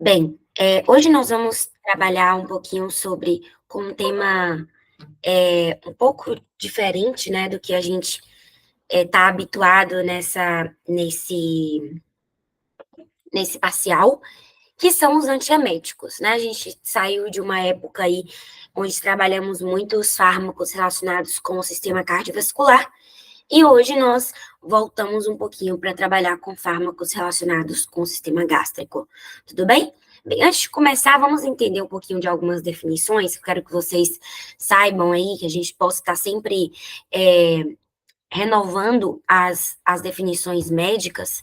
Bem, hoje nós vamos trabalhar um pouquinho com um tema um pouco diferente, né, do que a gente está habituado nesse parcial, que são os antieméticos, né? A gente saiu de uma época aí onde trabalhamos muito os fármacos relacionados com o sistema cardiovascular, e hoje nós voltamos um pouquinho para trabalhar com fármacos relacionados com o sistema gástrico. Tudo bem? Bem, antes de começar, vamos entender um pouquinho de algumas definições. Eu quero que vocês saibam aí que a gente possa estar sempre renovando as definições médicas,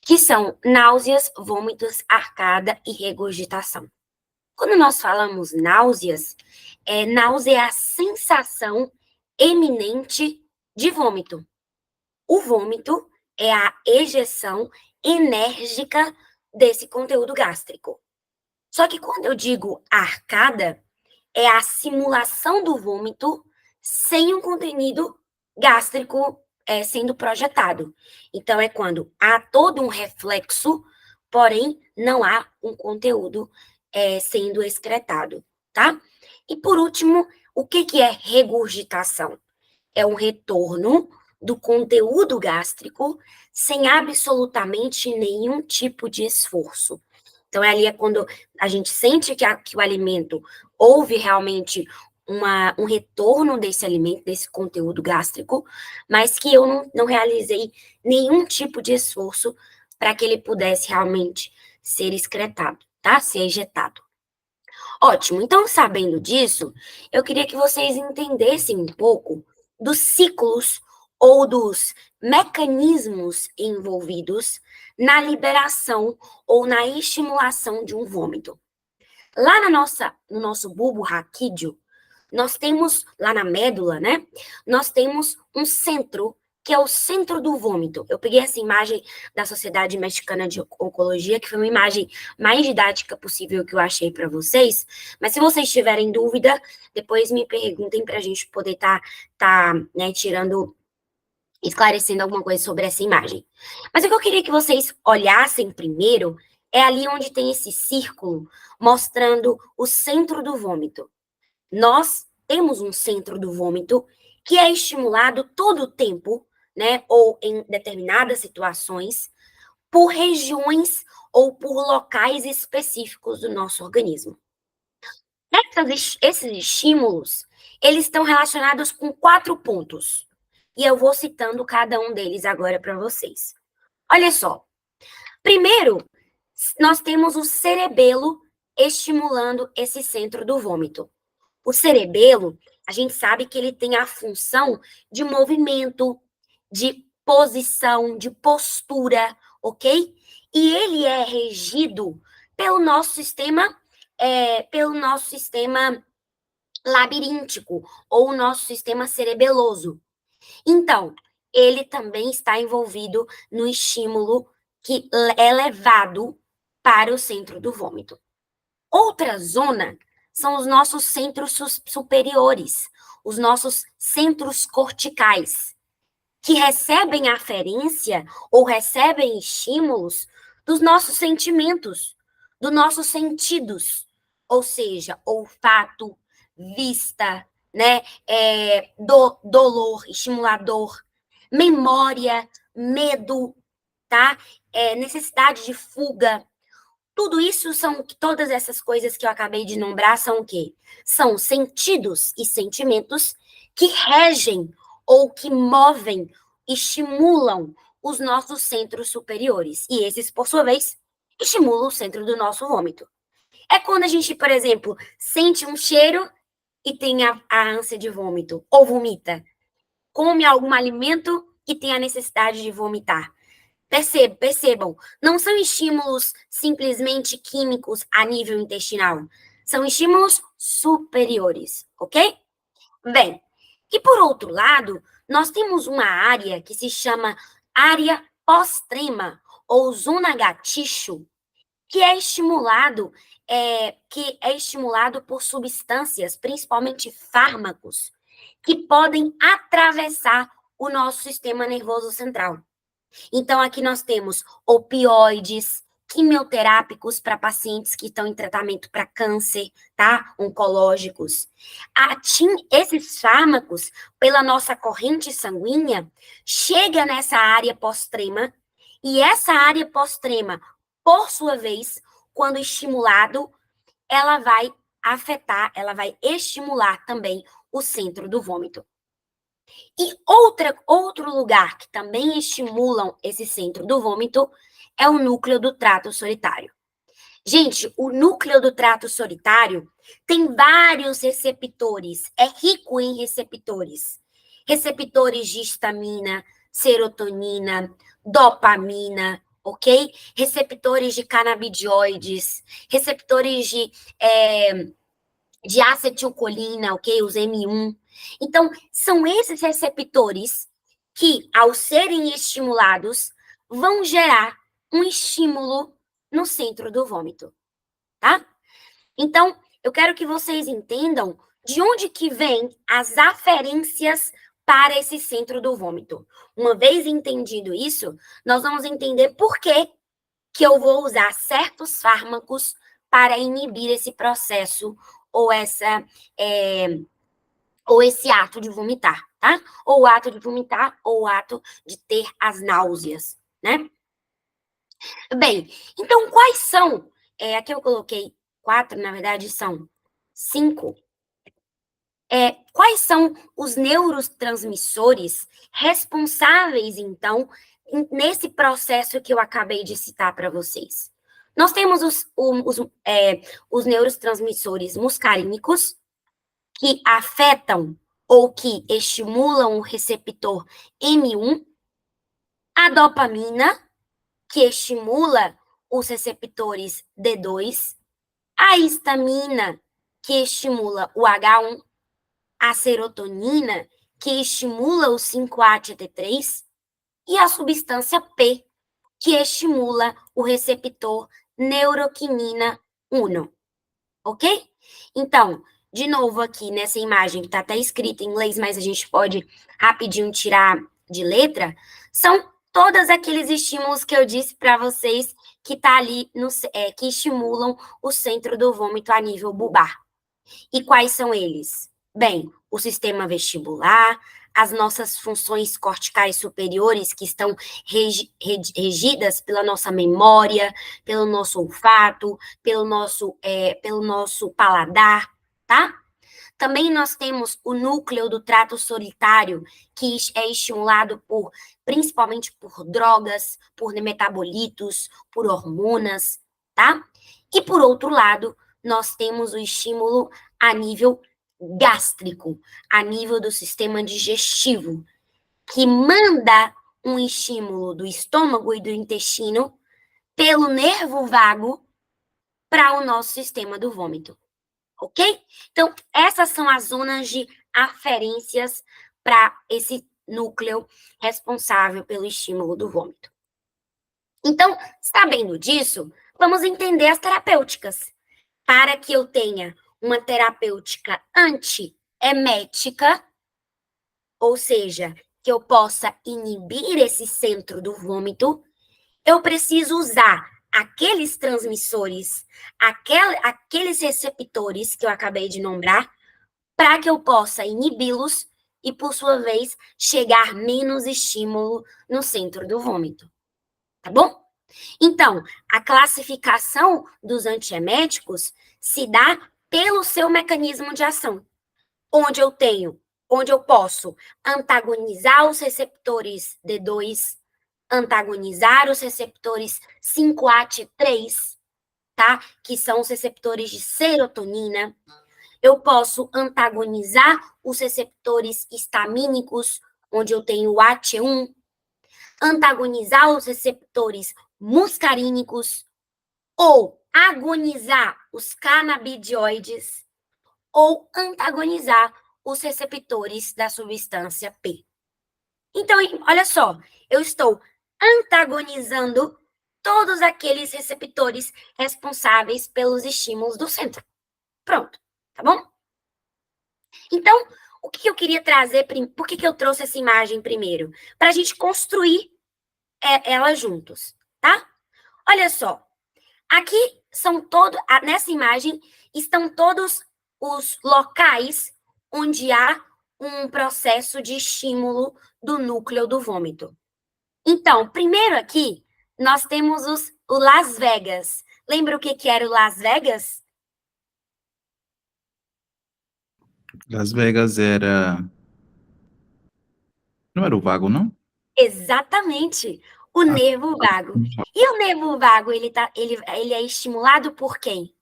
que são náuseas, vômitos, arcada e regurgitação. Quando nós falamos náuseas, náusea é a sensação eminente de vômito. O vômito é a ejeção enérgica desse conteúdo gástrico. Só que quando eu digo arcada, é a simulação do vômito sem um contenido gástrico sendo projetado. Então, é quando há todo um reflexo, porém não há um conteúdo sendo excretado, tá? E por último, o que é regurgitação? É um retorno do conteúdo gástrico sem absolutamente nenhum tipo de esforço. Então, é quando a gente sente que o alimento houve realmente um retorno desse alimento, desse conteúdo gástrico, mas que eu não realizei nenhum tipo de esforço para que ele pudesse realmente ser excretado, tá? Ser ejetado. Ótimo, então sabendo disso, eu queria que vocês entendessem um pouco dos ciclos ou dos mecanismos envolvidos na liberação ou na estimulação de um vômito. Lá no nosso bulbo raquídeo, nós temos, lá na médula, né? Nós temos um centro, que é o centro do vômito. Eu peguei essa imagem da Sociedade Mexicana de Oncologia, que foi uma imagem mais didática possível que eu achei para vocês. Mas se vocês tiverem dúvida, depois me perguntem para a gente poder né, esclarecendo alguma coisa sobre essa imagem. Mas o que eu queria que vocês olhassem primeiro é ali onde tem esse círculo mostrando o centro do vômito. Nós temos um centro do vômito que é estimulado todo o tempo, né, ou em determinadas situações, por regiões ou por locais específicos do nosso organismo. Esses estímulos, eles estão relacionados com 4 pontos. E eu vou citando cada um deles agora para vocês. Olha só. Primeiro, nós temos o cerebelo estimulando esse centro do vômito. O cerebelo, a gente sabe que ele tem a função de movimento, de posição, de postura, ok? E ele é regido pelo nosso sistema labiríntico ou o nosso sistema cerebeloso. Então, ele também está envolvido no estímulo que é levado para o centro do vômito. Outra zona são os nossos centros superiores, os nossos centros corticais, que recebem aferência ou recebem estímulos dos nossos sentimentos, dos nossos sentidos, ou seja, olfato, vista, né, dolor, estimulador, memória, medo, tá? Necessidade de fuga. Tudo isso todas essas coisas que eu acabei de nombrar são o quê? São sentidos e sentimentos que regem ou que movem, estimulam os nossos centros superiores. E esses, por sua vez, estimulam o centro do nosso vômito. É quando a gente, por exemplo, sente um cheiro e tem a ânsia de vômito, ou vomita. Come algum alimento e tem a necessidade de vomitar. Percebam, não são estímulos simplesmente químicos a nível intestinal, são estímulos superiores, ok? Bem, e por outro lado, nós temos uma área que se chama área pós-trema, ou zona gatilho, que é estimulado por substâncias, principalmente fármacos, que podem atravessar o nosso sistema nervoso central. Então, aqui nós temos opioides, quimioterápicos para pacientes que estão em tratamento para câncer, tá? Oncológicos. Esses fármacos, pela nossa corrente sanguínea, chega nessa área pós-trema, e essa área pós-trema, por sua vez, quando estimulado, ela vai afetar, ela vai estimular também o centro do vômito. E outro lugar que também estimulam esse centro do vômito é o núcleo do trato solitário. Gente, o núcleo do trato solitário tem vários receptores, é rico em receptores. Receptores de histamina, serotonina, dopamina, ok? Receptores de canabidioides, receptores de acetilcolina, ok? Os M1. Então, são esses receptores que, ao serem estimulados, vão gerar um estímulo no centro do vômito, tá? Então, eu quero que vocês entendam de onde que vem as aferências para esse centro do vômito. Uma vez entendido isso, nós vamos entender por que eu vou usar certos fármacos para inibir esse processo ou esse ato de vomitar, tá? Ou o ato de vomitar, ou o ato de ter as náuseas, né? Bem, então quais são? Aqui eu coloquei 4, na verdade são 5. Quais são os neurotransmissores responsáveis, então, nesse processo que eu acabei de citar para vocês? Nós temos os neurotransmissores muscarínicos, que afetam ou que estimulam o receptor M1, a dopamina, que estimula os receptores D2, a histamina, que estimula o H1, a serotonina, que estimula o 5-HT3, e a substância P, que estimula o receptor neuroquinina 1, ok? Então, de novo aqui nessa imagem, que está até escrita em inglês, mas a gente pode rapidinho tirar de letra, são todos aqueles estímulos que eu disse para vocês que tá ali que estimulam o centro do vômito a nível bulbar. E quais são eles? Bem, o sistema vestibular, as nossas funções corticais superiores, que estão regidas pela nossa memória, pelo nosso olfato, pelo nosso paladar, tá? Também nós temos o núcleo do trato solitário, que é estimulado principalmente por drogas, por metabolitos, por hormonas, tá? E por outro lado, nós temos o estímulo a nível gástrico, a nível do sistema digestivo, que manda um estímulo do estômago e do intestino pelo nervo vago para o nosso sistema do vômito, ok? Então, essas são as zonas de aferências para esse núcleo responsável pelo estímulo do vômito. Então, sabendo disso, vamos entender as terapêuticas. Para que eu tenha uma terapêutica antiemética, ou seja, que eu possa inibir esse centro do vômito, eu preciso usar aqueles transmissores, aqueles receptores que eu acabei de nombrar, para que eu possa inibi-los e, por sua vez, chegar menos estímulo no centro do vômito. Tá bom? Então, a classificação dos antieméticos se dá pelo seu mecanismo de ação, onde eu posso antagonizar os receptores D2, antagonizar os receptores 5-AT3, tá? Que são os receptores de serotonina. Eu posso antagonizar os receptores histamínicos, onde eu tenho o AT1, antagonizar os receptores muscarínicos, ou agonizar os canabidioides, ou antagonizar os receptores da substância P. Então, olha só, eu estou antagonizando todos aqueles receptores responsáveis pelos estímulos do centro. Pronto, tá bom? Então, o que eu queria trazer, por que eu trouxe essa imagem primeiro? Para a gente construir ela juntos, tá? Olha só, Aqui são todos, nessa imagem, estão todos os locais onde há um processo de estímulo do núcleo do vômito. Então, primeiro aqui, nós temos o Las Vegas. Lembra o que era o Las Vegas? Las Vegas era. Não era o vago, não? Exatamente, o Ah, nervo vago. E o nervo vago, ele é estimulado por quem?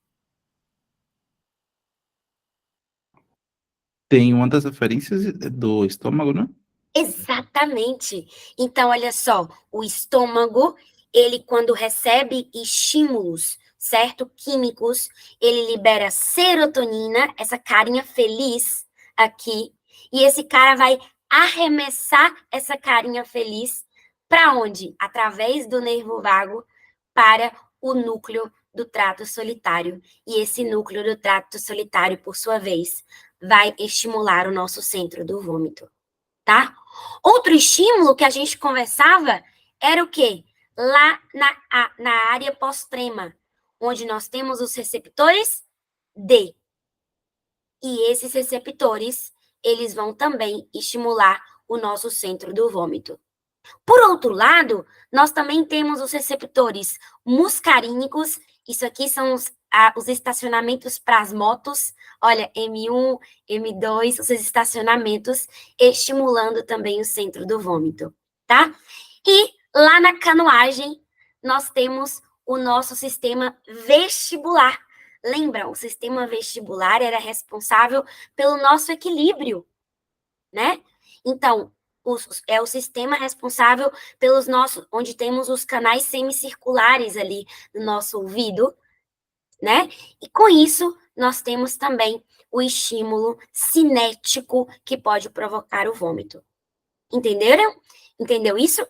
tem uma das referências do estômago, não? Exatamente. Então, olha só, o estômago, ele quando recebe estímulos, certo? Químicos, ele libera serotonina, essa carinha feliz aqui, e esse cara vai arremessar essa carinha feliz para onde? Através do nervo vago para o núcleo do trato solitário. E esse núcleo do trato solitário, por sua vez, vai estimular o nosso centro do vômito, tá? Outro estímulo que a gente conversava era o quê? Lá na área pós-trema, onde nós temos os receptores D. E esses receptores, eles vão também estimular o nosso centro do vômito. Por outro lado, nós também temos os receptores muscarínicos. Isso aqui são os estacionamentos para as motos. Olha, M1, M2, os estacionamentos, estimulando também o centro do vômito, tá? E lá na canoagem, nós temos o nosso sistema vestibular. Lembra, o sistema vestibular era responsável pelo nosso equilíbrio, né? Então, é o sistema responsável pelos nossos, onde temos os canais semicirculares ali no nosso ouvido, né? E com isso, nós temos também o estímulo cinético que pode provocar o vômito. Entenderam? Entendeu isso?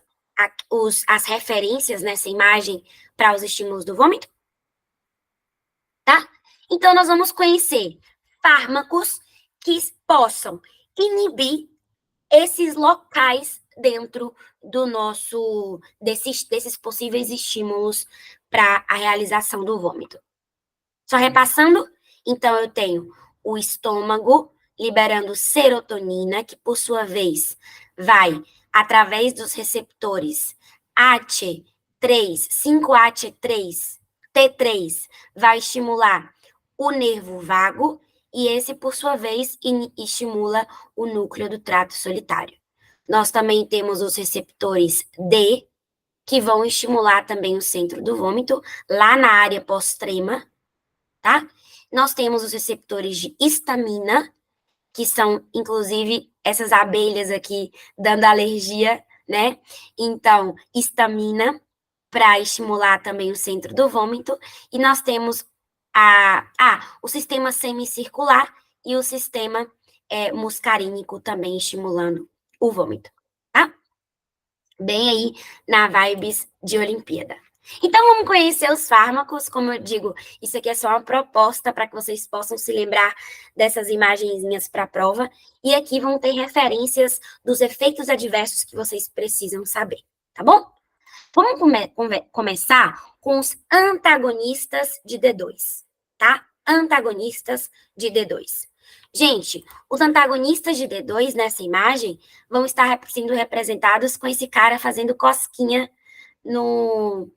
As referências nessa imagem para os estímulos do vômito? Tá? Então, nós vamos conhecer fármacos que possam inibir esses locais dentro do nosso, desses possíveis estímulos para a realização do vômito. Só repassando, então eu tenho o estômago liberando serotonina, que por sua vez vai, através dos receptores AT3, 5-AT3, T3, vai estimular o nervo vago, e esse, por sua vez, estimula o núcleo do trato solitário. Nós também temos os receptores D, que vão estimular também o centro do vômito, lá na área pós-trema, tá? Nós temos os receptores de histamina, que são, inclusive, essas abelhas aqui dando alergia, né? Então, histamina, para estimular também o centro do vômito, e nós temos o sistema semicircular e o sistema muscarínico também estimulando o vômito, tá? Bem aí na vibes de Olimpíada. Então, vamos conhecer os fármacos. Como eu digo, isso aqui é só uma proposta para que vocês possam se lembrar dessas imagenzinhas para a prova. E aqui vão ter referências dos efeitos adversos que vocês precisam saber, tá bom? Vamos começar com os antagonistas de D2, tá? Antagonistas de D2. Gente, os antagonistas de D2 nessa imagem vão estar sendo representados com esse cara fazendo cosquinha no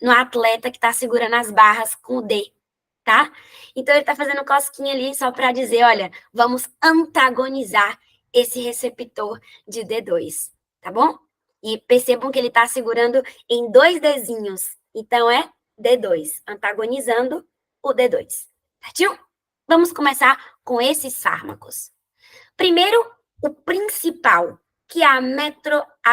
atleta que está segurando as barras com o D, tá? Então, ele está fazendo cosquinha ali só para dizer, olha, vamos antagonizar esse receptor de D2, tá bom? E percebam que ele está segurando em 2 dezinhos. Então, é D2, antagonizando o D2. Certinho? Vamos começar com esses fármacos. Primeiro, o principal, que é a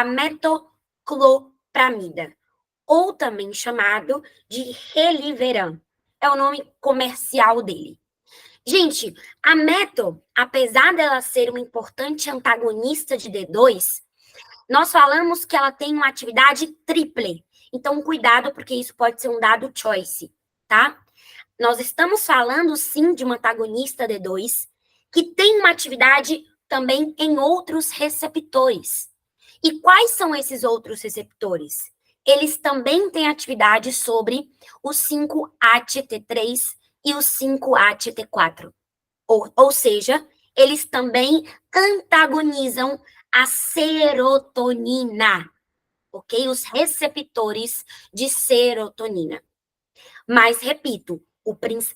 metoclopramida, ou também chamado de Reliveran. É o nome comercial dele. Gente, a meto, apesar dela ser uma importante antagonista de D2, nós falamos que ela tem uma atividade triple. Então, cuidado, porque isso pode ser um dado choice, tá? Nós estamos falando, sim, de uma antagonista D2, que tem uma atividade também em outros receptores. E quais são esses outros receptores? eles também têm atividade sobre o 5-ATT3 e o 5-ATT4. Ou seja, eles também antagonizam a serotonina, ok? Os receptores de serotonina. Mas, repito,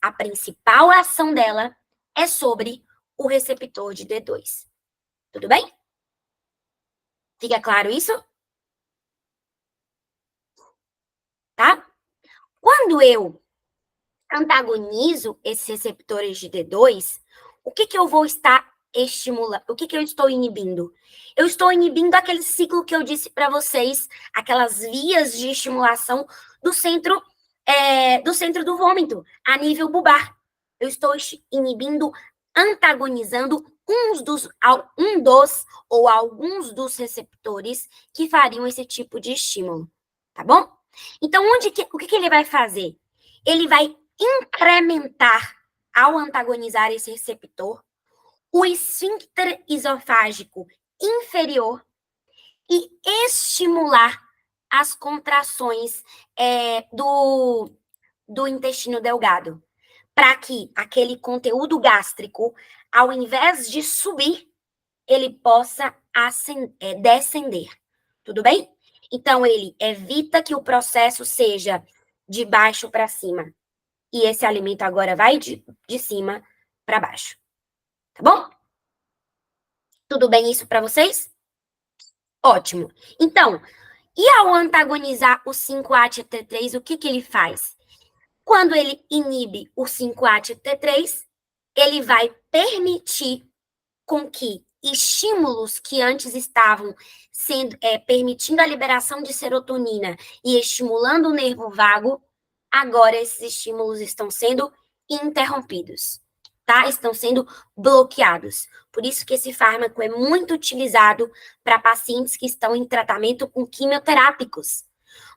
a principal ação dela é sobre o receptor de D2. Tudo bem? Fica claro isso? Tá? Quando eu antagonizo esses receptores de D2, o que eu vou estar estimulando? O que eu estou inibindo? Eu estou inibindo aquele ciclo que eu disse para vocês, aquelas vias de estimulação do centro do vômito, a nível bulbar. Eu estou inibindo, antagonizando um dos ou alguns dos receptores que fariam esse tipo de estímulo, tá bom? Então, o que ele vai fazer? Ele vai incrementar, ao antagonizar esse receptor, o esfíncter esofágico inferior e estimular as contrações do intestino delgado, para que aquele conteúdo gástrico, ao invés de subir, ele possa descender. Tudo bem? Então, ele evita que o processo seja de baixo para cima. E esse alimento agora vai de cima para baixo. Tá bom? Tudo bem isso para vocês? Ótimo. Então, e ao antagonizar o 5-ATT3, o que ele faz? Quando ele inibe o 5-ATT3, ele vai permitir com que estímulos que antes estavam permitindo a liberação de serotonina e estimulando o nervo vago, agora esses estímulos estão sendo interrompidos, tá? Estão sendo bloqueados. Por isso que esse fármaco é muito utilizado para pacientes que estão em tratamento com quimioterápicos.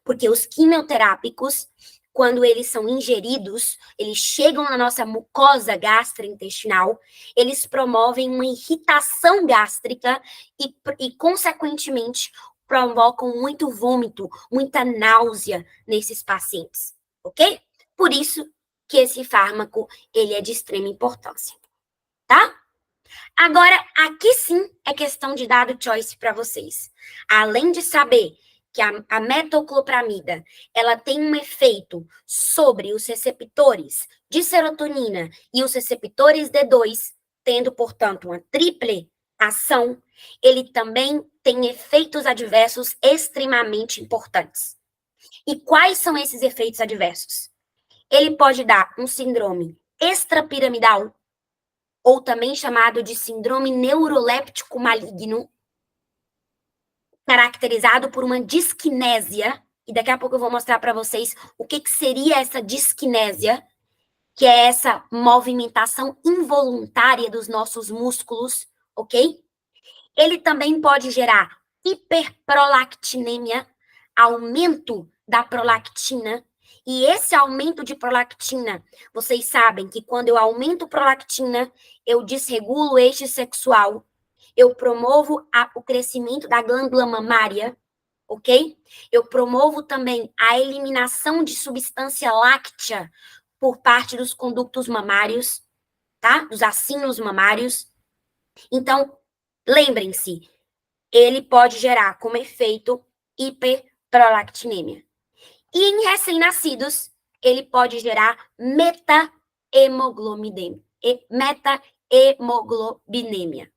Porque os quimioterápicos, quando eles são ingeridos, eles chegam na nossa mucosa gastrointestinal, eles promovem uma irritação gástrica e consequentemente, provocam muito vômito, muita náusea nesses pacientes, ok? Por isso que esse fármaco, ele é de extrema importância, tá? Agora, aqui sim é questão de dado choice para vocês. Além de saber que a metoclopramida, ela tem um efeito sobre os receptores de serotonina e os receptores D2, tendo, portanto, uma triple ação, ele também tem efeitos adversos extremamente importantes. E quais são esses efeitos adversos? Ele pode dar um síndrome extrapiramidal, ou também chamado de síndrome neuroléptico maligno, caracterizado por uma disquinésia, e daqui a pouco eu vou mostrar para vocês o que seria essa disquinésia, que é essa movimentação involuntária dos nossos músculos, ok? Ele também pode gerar hiperprolactinemia, aumento da prolactina, e esse aumento de prolactina, vocês sabem que quando eu aumento prolactina, eu desregulo o eixo sexual, eu promovo o crescimento da glândula mamária, ok? Eu promovo também a eliminação de substância láctea por parte dos conductos mamários, tá? Dos acinos mamários. Então, lembrem-se, ele pode gerar como efeito hiperprolactinemia. E em recém-nascidos, ele pode gerar metahemoglobinêmia.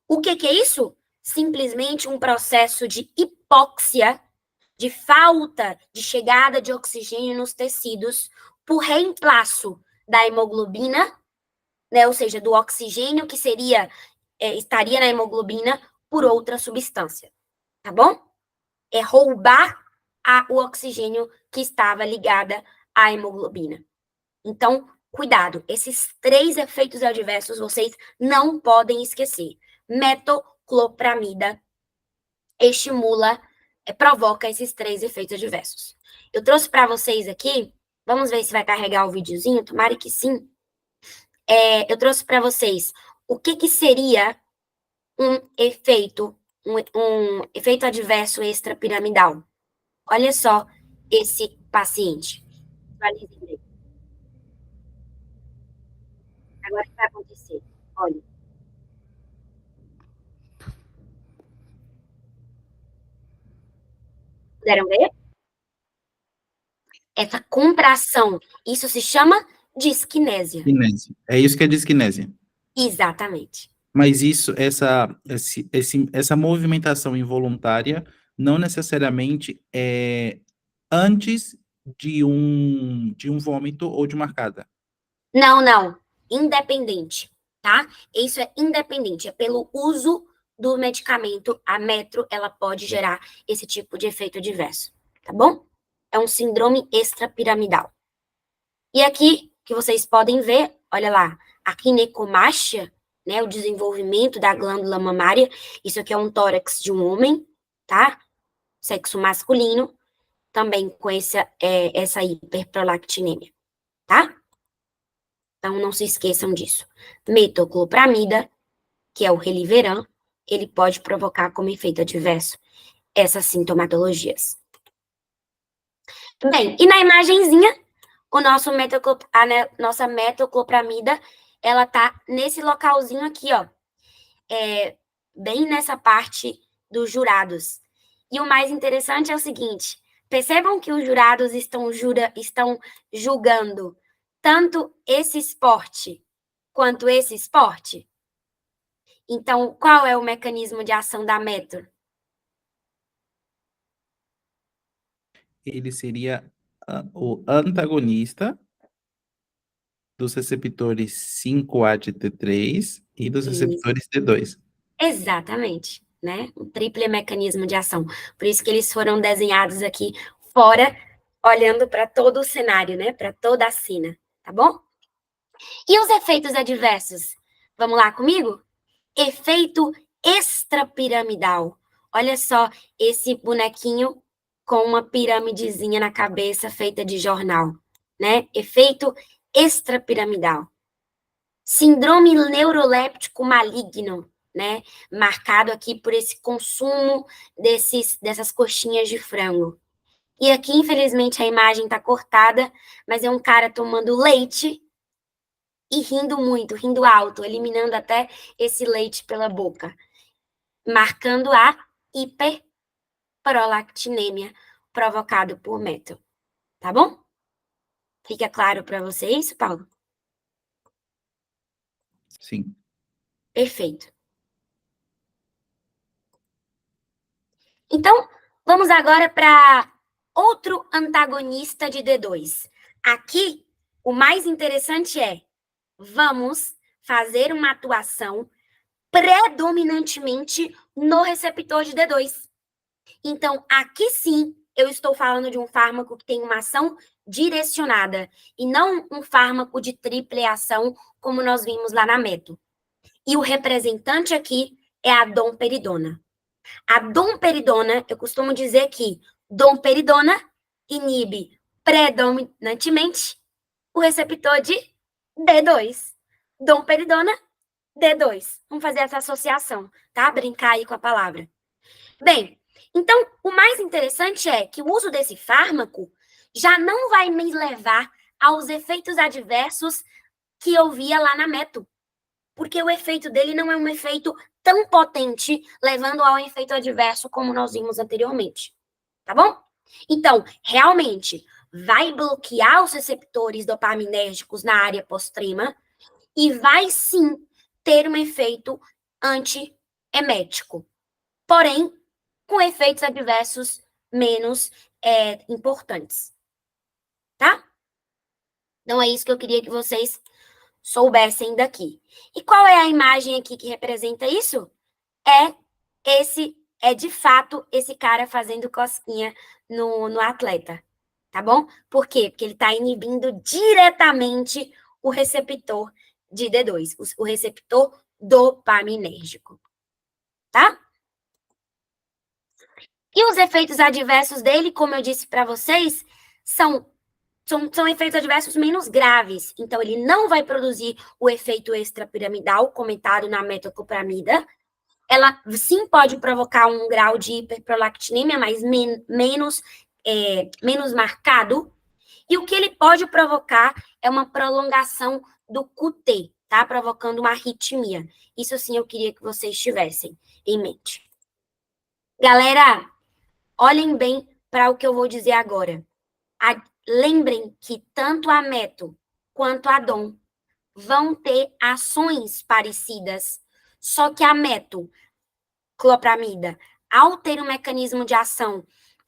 O que é isso? Simplesmente um processo de hipóxia, de falta de chegada de oxigênio nos tecidos, por reemplaço da hemoglobina, né, ou seja, do oxigênio que estaria na hemoglobina por outra substância, tá bom? É roubar o oxigênio que estava ligada à hemoglobina. Então, cuidado, esses 3 efeitos adversos vocês não podem esquecer. Metoclopramida provoca esses 3 efeitos adversos. Eu trouxe para vocês aqui, vamos ver se vai carregar o videozinho, tomara que sim. Eu trouxe para vocês o que seria um efeito adverso extrapiramidal. Olha só esse paciente. Visualizem bem. Agora o que vai acontecer? Olha. Puderam ver? Essa contração, isso se chama disquinésia. Disquinésia. É isso que é disquinésia. Exatamente. Mas essa movimentação involuntária não necessariamente é antes de um vômito ou de uma arcada. Não, não. Independente, tá? Isso é independente. É pelo uso do medicamento, a metro, ela pode gerar esse tipo de efeito adverso, tá bom? É um síndrome extrapiramidal. E aqui, que vocês podem ver, olha lá, a ginecomastia, né, o desenvolvimento da glândula mamária, isso aqui é um tórax de um homem, tá? Sexo masculino, também com essa hiperprolactinemia, tá? Então, não se esqueçam disso. Metoclopramida, que é o Reliveran, ele pode provocar como efeito adverso essas sintomatologias. Bem, e na imagenzinha, nossa metoclopramida, ela tá nesse localzinho aqui, ó, bem nessa parte dos jurados. E o mais interessante é o seguinte, percebam que os jurados estão julgando tanto esse esporte quanto esse esporte. Então, qual é o mecanismo de ação da metro? Ele seria o antagonista dos receptores 5A de T3 e dos Isso. receptores T2. Exatamente, né? Um triple mecanismo de ação. Por isso que eles foram desenhados aqui fora, olhando para todo o cenário, né? Para toda a cena, tá bom? E os efeitos adversos? Vamos lá comigo? Efeito extrapiramidal. Olha só esse bonequinho com uma piramidezinha na cabeça feita de jornal, né? Efeito extrapiramidal. Síndrome neuroléptico maligno, né? Marcado aqui por esse consumo dessas coxinhas de frango. E aqui, infelizmente, a imagem está cortada, mas é um cara tomando leite e rindo muito, rindo alto, eliminando até esse leite pela boca, marcando a hiperprolactinemia provocado por metal. Tá bom? Fica claro para você isso, Paulo? Sim. Perfeito. Então, vamos agora para outro antagonista de D2. Aqui, o mais interessante é, vamos fazer uma atuação predominantemente no receptor de D2. Então, aqui sim, eu estou falando de um fármaco que tem uma ação direcionada e não um fármaco de triple ação, como nós vimos lá na meto. E o representante aqui é a domperidona. A domperidona, eu costumo dizer que domperidona inibe predominantemente o receptor de D2. Domperidona, D2. Vamos fazer essa associação, tá? Brincar aí com a palavra. Bem, então, o mais interessante é que o uso desse fármaco já não vai me levar aos efeitos adversos que eu via lá na meto, porque o efeito dele não é um efeito tão potente, levando ao efeito adverso como nós vimos anteriormente, tá bom? Então, realmente, vai bloquear os receptores dopaminérgicos na área pós-trema e vai sim ter um efeito antiemético, porém, com efeitos adversos menos importantes, tá? Então, é isso que eu queria que vocês soubessem daqui. E qual é a imagem aqui que representa isso? É de fato esse cara fazendo cosquinha no atleta, tá bom? Por quê? Porque ele está inibindo diretamente o receptor de D2, o receptor dopaminérgico, tá? E os efeitos adversos dele, como eu disse para vocês, são efeitos adversos menos graves. Então, ele não vai produzir o efeito extrapiramidal comentado na metoclopramida. Ela sim pode provocar um grau de hiperprolactinemia, mas menos menos marcado, e o que ele pode provocar é uma prolongação do QT, tá? Provocando uma arritmia. Isso sim eu queria que vocês tivessem em mente. Galera, olhem bem para o que eu vou dizer agora. Lembrem que tanto a meto quanto a dom vão ter ações parecidas, só que a metoclopramida, ao ter um mecanismo de ação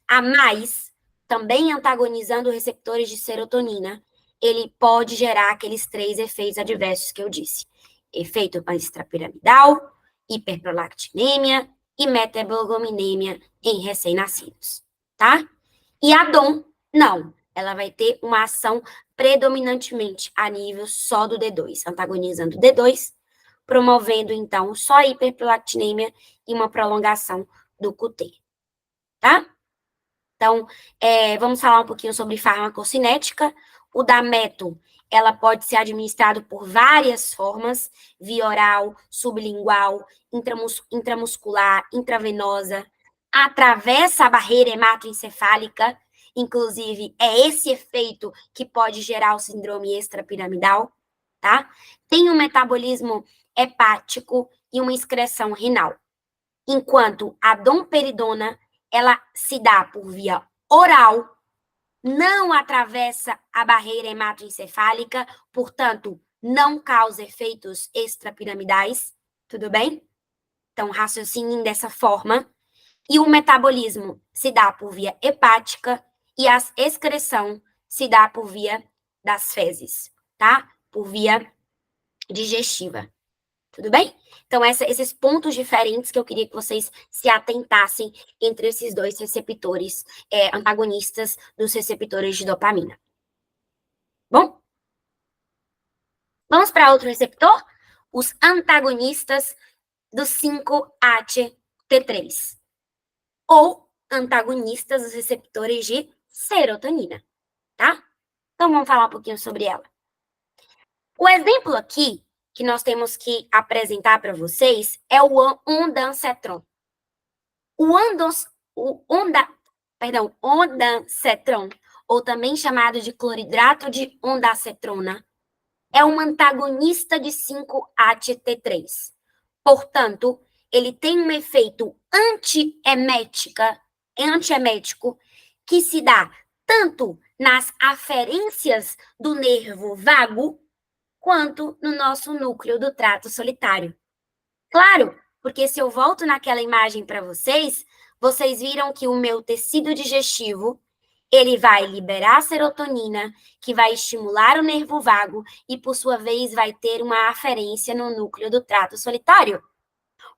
a mais, também antagonizando receptores de serotonina, ele pode gerar aqueles 3 efeitos adversos que eu disse. Efeito extrapiramidal, hiperprolactinemia e metaboglominemia em recém-nascidos, tá? E a DOM, não. Ela vai ter uma ação predominantemente a nível só do D2, antagonizando o D2, promovendo, então, só a hiperprolactinemia e uma prolongação do QT, tá? Então, vamos falar um pouquinho sobre farmacocinética. O da meto, ela pode ser administrado por várias formas, via oral, sublingual, intramuscular, intravenosa, atravessa a barreira hematoencefálica, inclusive é esse efeito que pode gerar o síndrome extrapiramidal, tá? Tem um metabolismo hepático e uma excreção renal. Enquanto a domperidona, ela se dá por via oral, não atravessa a barreira hematoencefálica, portanto, não causa efeitos extrapiramidais, tudo bem? Então, raciocinem dessa forma. E o metabolismo se dá por via hepática e a excreção se dá por via das fezes, tá? Por via digestiva. Tudo bem? Então, esses pontos diferentes que eu queria que vocês se atentassem entre esses dois receptores antagonistas dos receptores de dopamina. Bom? Vamos para outro receptor? Os antagonistas do 5-HT3. Ou antagonistas dos receptores de serotonina, tá? Então, vamos falar um pouquinho sobre ela. O exemplo aqui que nós temos que apresentar para vocês é o ondansetron. O ondansetron, ou também chamado de cloridrato de ondansetrona, é um antagonista de 5-HT3. Portanto, ele tem um efeito antiemético que se dá tanto nas aferências do nervo vago quanto no nosso núcleo do trato solitário. Claro, porque se eu volto naquela imagem para vocês, vocês viram que o meu tecido digestivo, ele vai liberar serotonina, que vai estimular o nervo vago e, por sua vez, vai ter uma aferência no núcleo do trato solitário.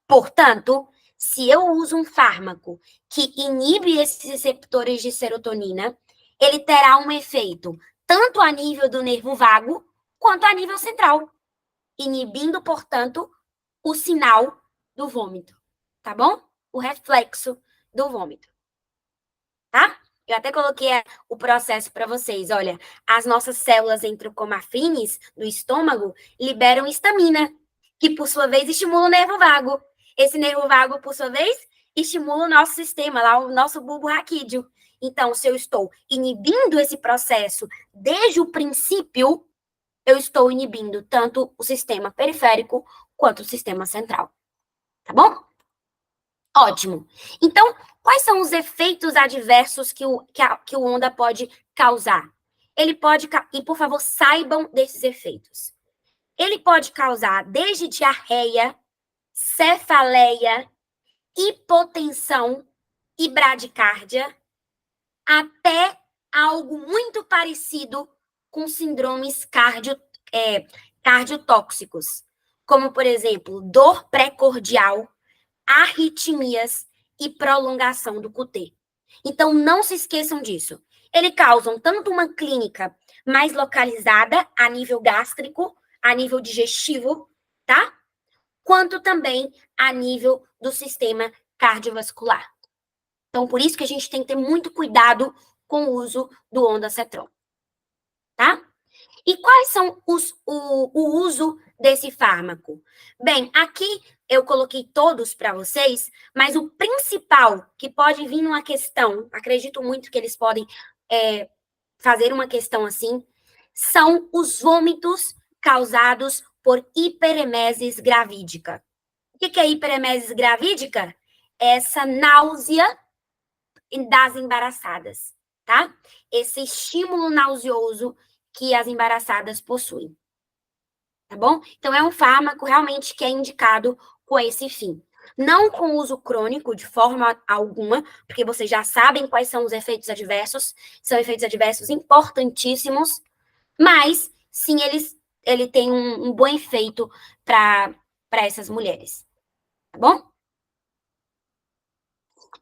Portanto, se eu uso um fármaco que inibe esses receptores de serotonina, ele terá um efeito tanto a nível do nervo vago quanto a nível central, inibindo, portanto, o sinal do vômito, tá bom? O reflexo do vômito, tá? Eu até coloquei o processo para vocês. Olha, as nossas células enterocomafines do estômago liberam histamina, que por sua vez estimula o nervo vago. Esse nervo vago, por sua vez, estimula o nosso sistema, lá o nosso bulbo raquídeo. Então, se eu estou inibindo esse processo desde o princípio, eu estou inibindo tanto o sistema periférico quanto o sistema central. Tá bom? Ótimo. Então, quais são os efeitos adversos que o onda pode causar? Ele pode, e por favor, saibam desses efeitos. Ele pode causar desde diarreia, cefaleia, hipotensão e bradicárdia, até algo muito parecido com síndromes cardiotóxicos, como, por exemplo, dor pré-cordial, arritmias e prolongação do QT. Então, não se esqueçam disso. Eles causam tanto uma clínica mais localizada a nível gástrico, a nível digestivo, tá? Quanto também a nível do sistema cardiovascular. Então, por isso que a gente tem que ter muito cuidado com o uso do ondansetron, tá? E quais são o uso desse fármaco? Bem, aqui eu coloquei todos para vocês, mas o principal que pode vir numa questão, acredito muito que eles podem fazer uma questão assim, são os vômitos causados por hiperemesis gravídica. O que é hiperemesis gravídica? Essa náusea das embaraçadas, tá? Esse estímulo nauseoso que as embaraçadas possuem, tá bom? Então, é um fármaco realmente que é indicado com esse fim. Não com uso crônico, de forma alguma, porque vocês já sabem quais são os efeitos adversos, são efeitos adversos importantíssimos, mas, sim, ele tem um bom efeito para essas mulheres, tá bom?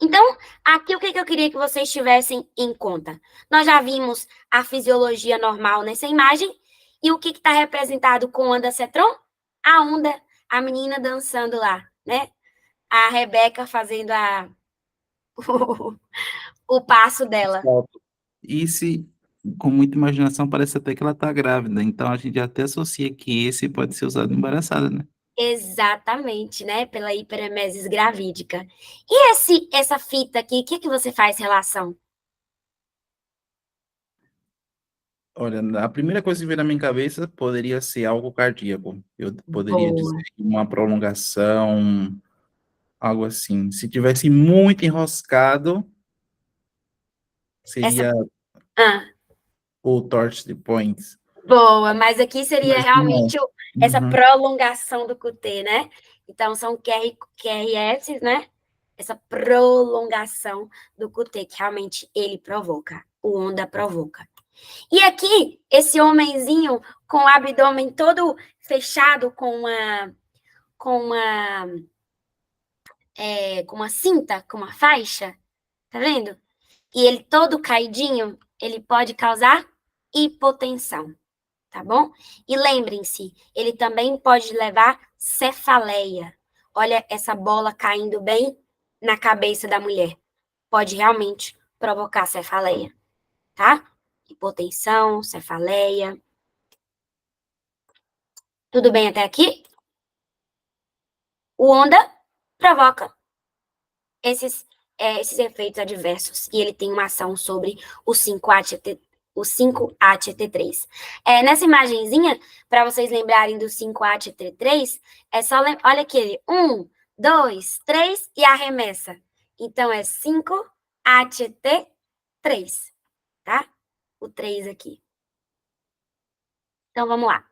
Então, aqui o que eu queria que vocês tivessem em conta? Nós já vimos a fisiologia normal nessa imagem, e o que está representado com onda cetron? A onda, a menina dançando lá, né? A Rebeca fazendo o passo dela. E se, com muita imaginação, parece até que ela está grávida. Então, a gente até associa que esse pode ser usado embaraçada, né? Exatamente, né? Pela hiperemesis gravídica. E essa fita aqui, o que você faz relação? Olha, a primeira coisa que veio na minha cabeça poderia ser algo cardíaco. Eu poderia dizer Boa. uma prolongação, algo assim. Se tivesse muito enroscado, Essa. seria Ah, o torch points. boa, mas aqui seria Mas não. realmente essa Uhum. prolongação do QT, né? Então, são QRS, né? Essa prolongação do QT, que realmente ele provoca, o onda provoca. E aqui, esse homenzinho com o abdômen todo fechado com uma cinta, com uma faixa, tá vendo? E ele todo caidinho, ele pode causar hipotensão, tá bom? E lembrem-se, ele também pode levar cefaleia. Olha essa bola caindo bem na cabeça da mulher. Pode realmente provocar cefaleia, tá? Hipotensão, cefaleia. Tudo bem até aqui? O onda provoca esses efeitos adversos e ele tem uma ação sobre o 5-ATT, o 5-ATT3. Nessa imagenzinha, para vocês lembrarem do 5-ATT3, é só, olha aqui, 1, 2, 3 e arremessa. Então, é 5-ATT3, tá? O 3 aqui. Então, vamos lá.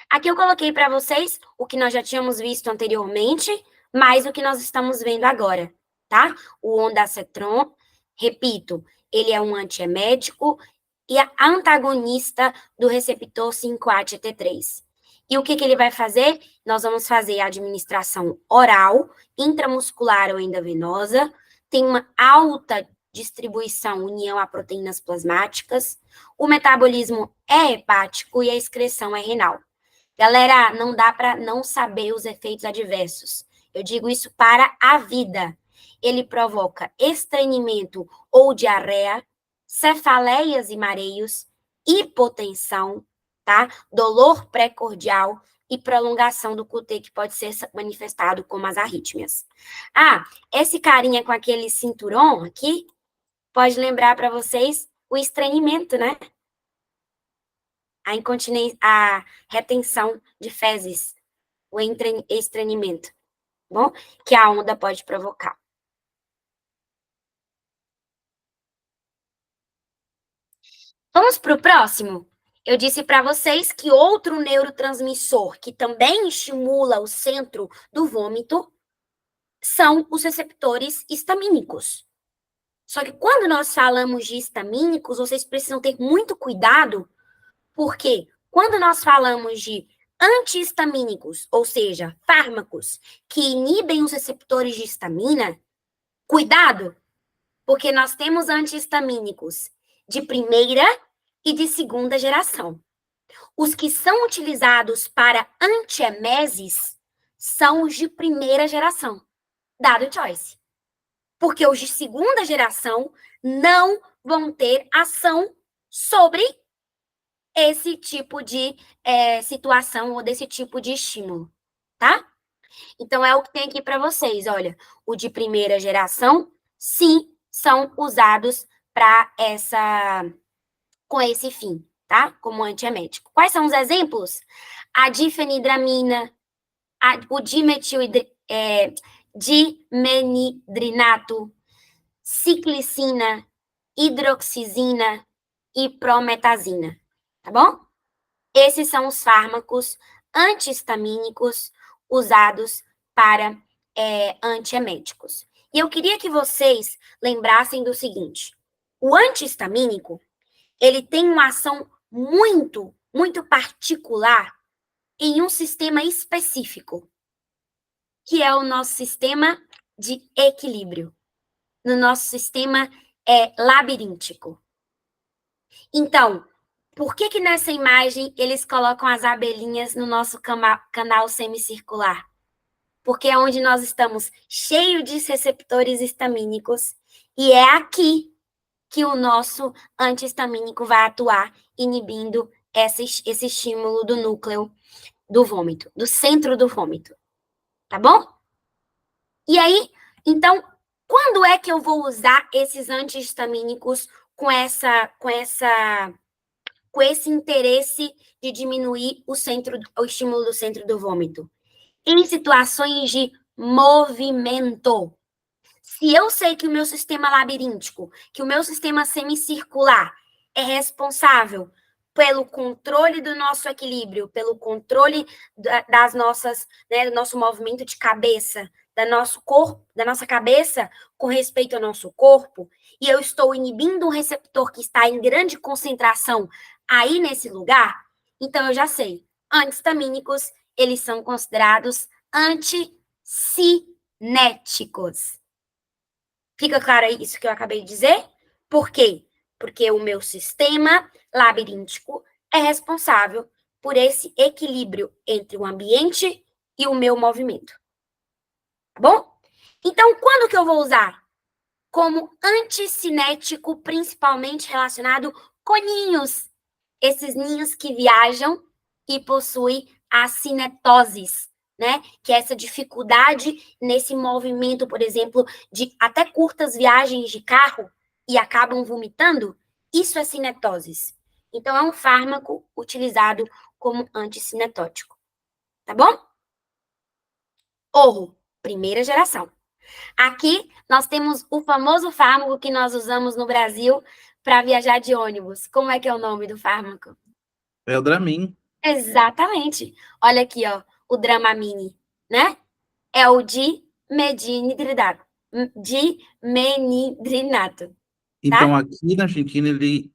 Aqui eu coloquei para vocês o que nós já tínhamos visto anteriormente, mais o que nós estamos vendo agora, tá? O ondansetron, repito, ele é um antiemético e antagonista do receptor 5-HT3. E o que ele vai fazer? Nós vamos fazer a administração oral, intramuscular ou endovenosa, tem uma alta distribuição, união a proteínas plasmáticas, o metabolismo é hepático e a excreção é renal. Galera, não dá para não saber os efeitos adversos. Eu digo isso para a vida. Ele provoca estranhamento ou diarreia, cefaleias e mareios, hipotensão, tá? Dolor pré-cordial e prolongação do QT, que pode ser manifestado como as arrítmias. Ah, esse carinha com aquele cinturão aqui pode lembrar para vocês o estranhamento, né? A incontinência, a retenção de fezes, o estranhamento, bom? Que a onda pode provocar. Vamos para o próximo? Eu disse para vocês que outro neurotransmissor que também estimula o centro do vômito são os receptores histamínicos. Só que quando nós falamos de histamínicos, vocês precisam ter muito cuidado, porque quando nós falamos de antihistamínicos, ou seja, fármacos que inibem os receptores de histamina, cuidado, porque nós temos antihistamínicos de primeira e de segunda geração. Os que são utilizados para antiemeses são os de primeira geração, dado choice. Porque os de segunda geração não vão ter ação sobre esse tipo de situação ou desse tipo de estímulo, tá? Então, é o que tem aqui para vocês. Olha, o de primeira geração, sim, são usados para com esse fim, tá? Como antiemético. Quais são os exemplos? A difenidramina, o dimenidrinato, ciclicina, hidroxizina e prometazina, tá bom? Esses são os fármacos antihistamínicos usados para antieméticos. E eu queria que vocês lembrassem do seguinte: o antihistamínico, ele tem uma ação muito, muito particular em um sistema específico, que é o nosso sistema de equilíbrio, no nosso sistema labiríntico. Então, por que nessa imagem eles colocam as abelhinhas no nosso canal semicircular? Porque é onde nós estamos cheio de receptores histamínicos e é aqui que o nosso antihistamínico vai atuar, inibindo esse estímulo do núcleo do vômito, do centro do vômito. Tá bom? E aí, então, quando é que eu vou usar esses antihistamínicos com esse interesse de diminuir o estímulo do centro do vômito? Em situações de movimento. Se eu sei que o meu sistema labiríntico, que o meu sistema semicircular é responsável pelo controle do nosso equilíbrio, pelo controle das nossas, né, do nosso movimento de cabeça, da nosso corpo, da nossa cabeça com respeito ao nosso corpo, e eu estou inibindo um receptor que está em grande concentração aí nesse lugar, então eu já sei, antihistamínicos, eles são considerados anticinéticos. Fica claro isso que eu acabei de dizer? Por quê? Porque o meu sistema labiríntico é responsável por esse equilíbrio entre o ambiente e o meu movimento. Tá bom? Então, quando que eu vou usar? Como anticinético, principalmente relacionado com ninhos. Esses ninhos que viajam e possuem a cinetoses, né? Que é essa dificuldade nesse movimento, por exemplo, de até curtas viagens de carro e acabam vomitando. Isso é cinetoses. Então, é um fármaco utilizado como anticinetótico. Tá bom? Orro, primeira geração. Aqui nós temos o famoso fármaco que nós usamos no Brasil para viajar de ônibus. Como é que é o nome do fármaco? É o Dramin. Exatamente. Olha aqui, ó, o Dramamine, né? É o dimenidrinato, Então, tá? aqui na Argentina, ele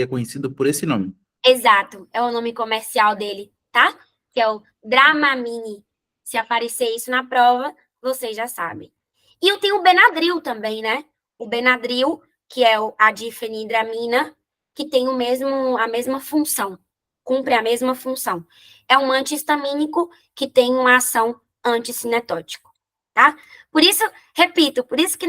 é conhecido por esse nome. Exato, é o nome comercial dele, tá? Que é o Dramamine. Se aparecer isso na prova, vocês já sabem. E eu tenho o Benadryl também, né? O Benadryl, que é a difenidramina, que tem a mesma função, cumpre a mesma função. É um antihistamínico que tem uma ação anticinetótico, tá? Por isso, repito, por isso que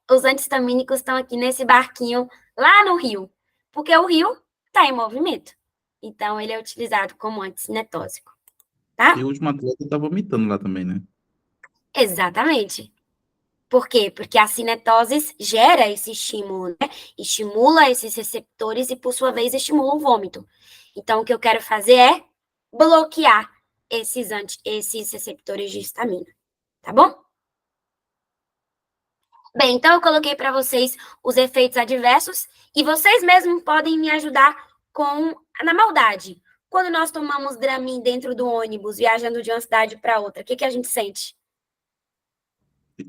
os antihistamínicos estão aqui nesse barquinho lá no Rio, porque o Rio está em movimento. Então, ele é utilizado como anticinetósico, E tá? o último atleta tá vomitando lá também, né? Exatamente. Por quê? Porque a cinetose gera esse estímulo, né? Estimula esses receptores e, por sua vez, estimula o vômito. Então, o que eu quero fazer é bloquear esses receptores de histamina, tá bom? Bem, então eu coloquei para vocês os efeitos adversos e vocês mesmos podem me ajudar na maldade. Quando nós tomamos Dramin dentro do ônibus, viajando de uma cidade para outra, o que a gente sente?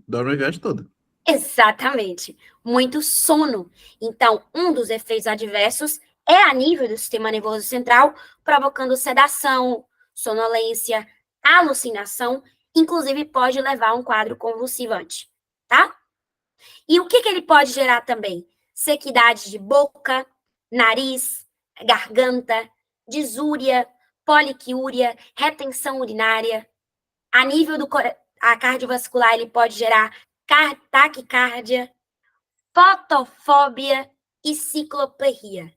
Dorme a viagem toda. Exatamente, muito sono. Então, um dos efeitos adversos é a nível do sistema nervoso central, provocando sedação, sonolência, alucinação, inclusive pode levar a um quadro convulsivante, tá? E o que ele pode gerar também? Sequidade de boca, nariz, garganta, disúria, poliquiúria, retenção urinária. A nível a cardiovascular, ele pode gerar taquicardia, fotofobia e cicloperia.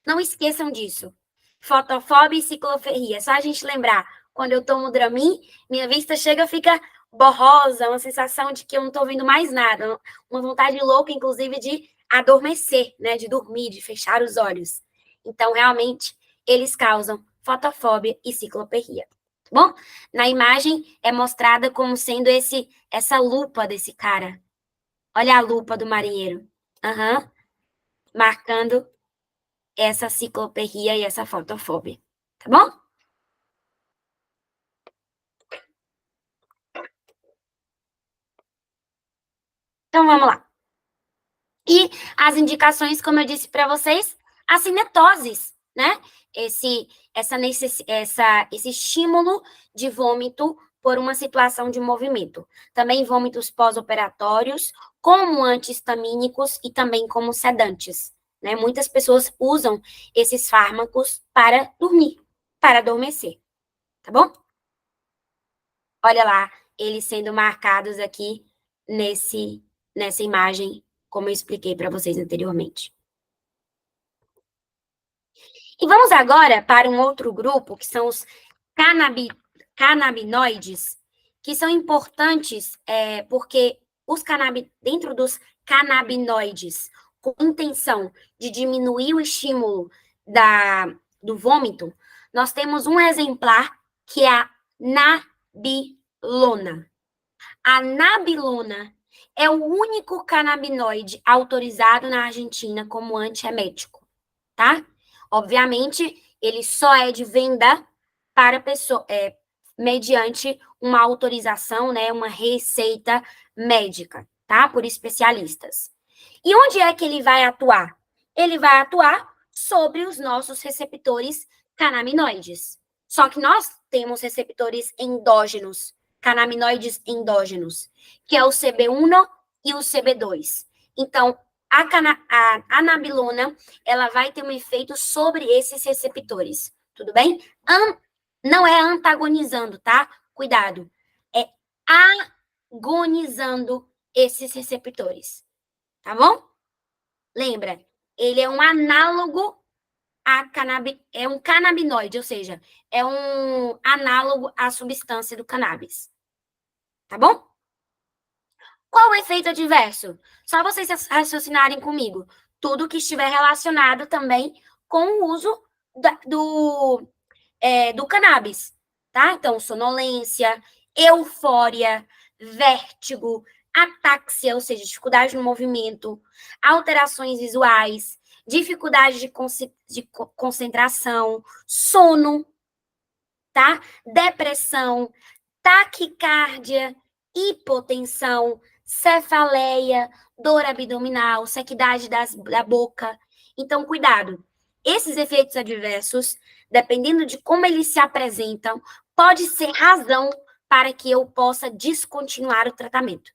Não esqueçam disso. fotofobia e cicloferria. Só a gente lembrar, quando eu tomo Dramin, minha vista fica borrosa, uma sensação de que eu não estou vendo mais nada, uma vontade louca, inclusive, de adormecer, né, de dormir, de fechar os olhos. Então, realmente, eles causam fotofobia e cicloperria. Tá bom? Na imagem é mostrada como sendo essa lupa desse cara. Olha a lupa do marinheiro. Uhum. Marcando essa cicloperria e essa fotofobia. Tá bom? Então, vamos lá. E as indicações, como eu disse para vocês, a cinetoses, né? Esse estímulo de vômito por uma situação de movimento. Também vômitos pós-operatórios, como antihistamínicos e também como sedantes. Né? Muitas pessoas usam esses fármacos para dormir, para adormecer. Tá bom? Olha lá, eles sendo marcados aqui nessa imagem, como eu expliquei para vocês anteriormente. E vamos agora para um outro grupo, que são os canabinoides, que são importantes porque dentro dos canabinoides, com intenção de diminuir o estímulo do vômito, nós temos um exemplar que é a nabilona. A nabilona é o único canabinoide autorizado na Argentina como antiemético, tá? Obviamente, ele só é de venda para pessoa, mediante uma autorização, né, uma receita médica, tá? Por especialistas. E onde é que ele vai atuar? Ele vai atuar sobre os nossos receptores canaminoides. Só que nós temos receptores endógenos, canaminoides endógenos, que é o CB1 e o CB2. Então, a anabilona, ela vai ter um efeito sobre esses receptores, tudo bem? Não é antagonizando, tá? Cuidado. É agonizando esses receptores, tá bom? Lembra, ele é um análogo é um canabinoide, ou seja, é um análogo à substância do cannabis. Tá bom? Qual o efeito adverso? Só vocês raciocinarem comigo. Tudo que estiver relacionado também com o uso do cannabis, tá? Então, sonolência, euforia, vértigo, ataxia, ou seja, dificuldade no movimento, alterações visuais, dificuldade de concentração, sono, tá? Depressão, taquicardia, hipotensão, cefaleia, dor abdominal, sequidade da boca. Então, cuidado. Esses efeitos adversos, dependendo de como eles se apresentam, pode ser razão para que eu possa descontinuar o tratamento.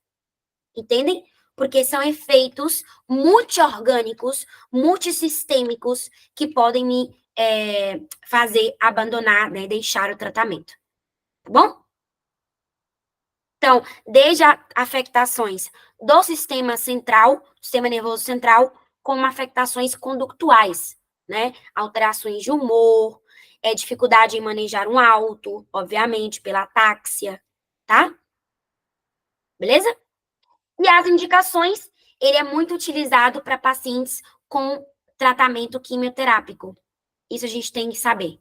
Entendem? Porque são efeitos multiorgânicos, multissistêmicos, que podem me fazer abandonar, né, deixar o tratamento. Tá bom? Então, desde afectações do sistema central, sistema nervoso central, como afectações conductuais, né? Alterações de humor, dificuldade em manejar um auto, obviamente, pela atáxia, tá? Beleza? E as indicações, ele é muito utilizado para pacientes com tratamento quimioterápico. Isso a gente tem que saber,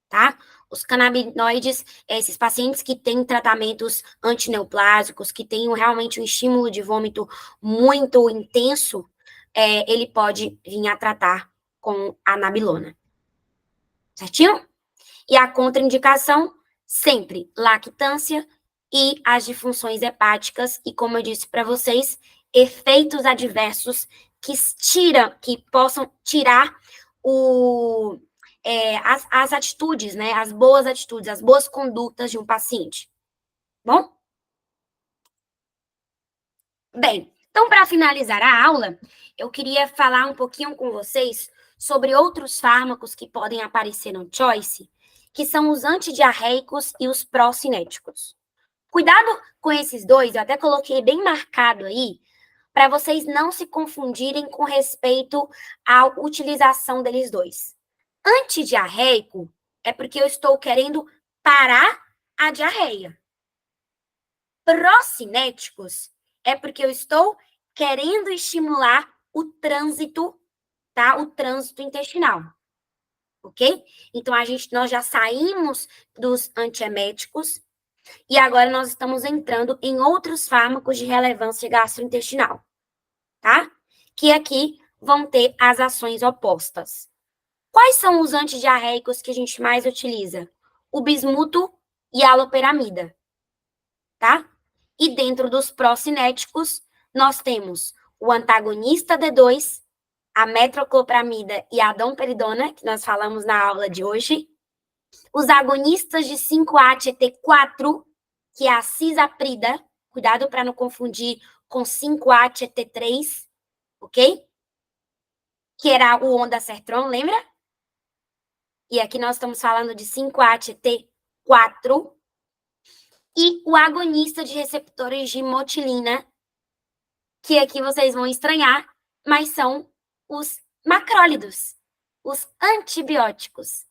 tá? Os canabinoides, esses pacientes que têm tratamentos antineoplásicos, que têm realmente um estímulo de vômito muito intenso, ele pode vir a tratar com a nabilona. Certinho? E a contraindicação, sempre lactância e as disfunções hepáticas, e como eu disse para vocês, efeitos adversos que possam tirar as atitudes, né? As boas atitudes, as boas condutas de um paciente. Bom? Bem, então, para finalizar a aula, eu queria falar um pouquinho com vocês sobre outros fármacos que podem aparecer no Choice, que são os antidiarreicos e os pró-cinéticos. Cuidado com esses dois, eu até coloquei bem marcado aí, para vocês não se confundirem com respeito à utilização deles dois. Antidiarreico é porque eu estou querendo parar a diarreia. Procinéticos é porque eu estou querendo estimular o trânsito, tá? O trânsito intestinal, ok? Então, nós já saímos dos antieméticos e agora nós estamos entrando em outros fármacos de relevância gastrointestinal, tá? Que aqui vão ter as ações opostas. Quais são os antidiarreicos que a gente mais utiliza? O bismuto e a aloperamida, tá? E dentro dos procinéticos, nós temos o antagonista D2, a metoclopramida e a domperidona, que nós falamos na aula de hoje. Os agonistas de 5-ATT4, que é a cisaprida, cuidado para não confundir com 5-ATT3, ok? Que era o ondansetron, lembra? E aqui nós estamos falando de 5-ATT4. E o agonista de receptores de motilina, que aqui vocês vão estranhar, mas são os macrólidos, os antibióticos,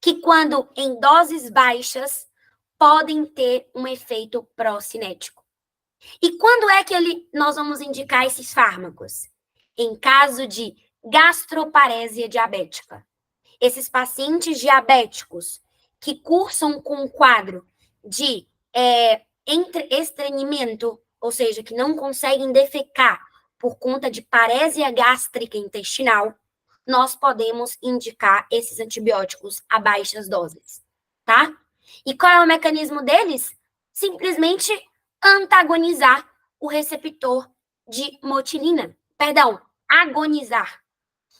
que quando em doses baixas podem ter um efeito procinético. E quando é que nós vamos indicar esses fármacos? Em caso de gastroparesia diabética. Esses pacientes diabéticos que cursam com um quadro de estranhamento, ou seja, que não conseguem defecar por conta de paresia gástrica intestinal, nós podemos indicar esses antibióticos a baixas doses, tá? E qual é o mecanismo deles? Simplesmente antagonizar o receptor de motilina. Perdão, agonizar.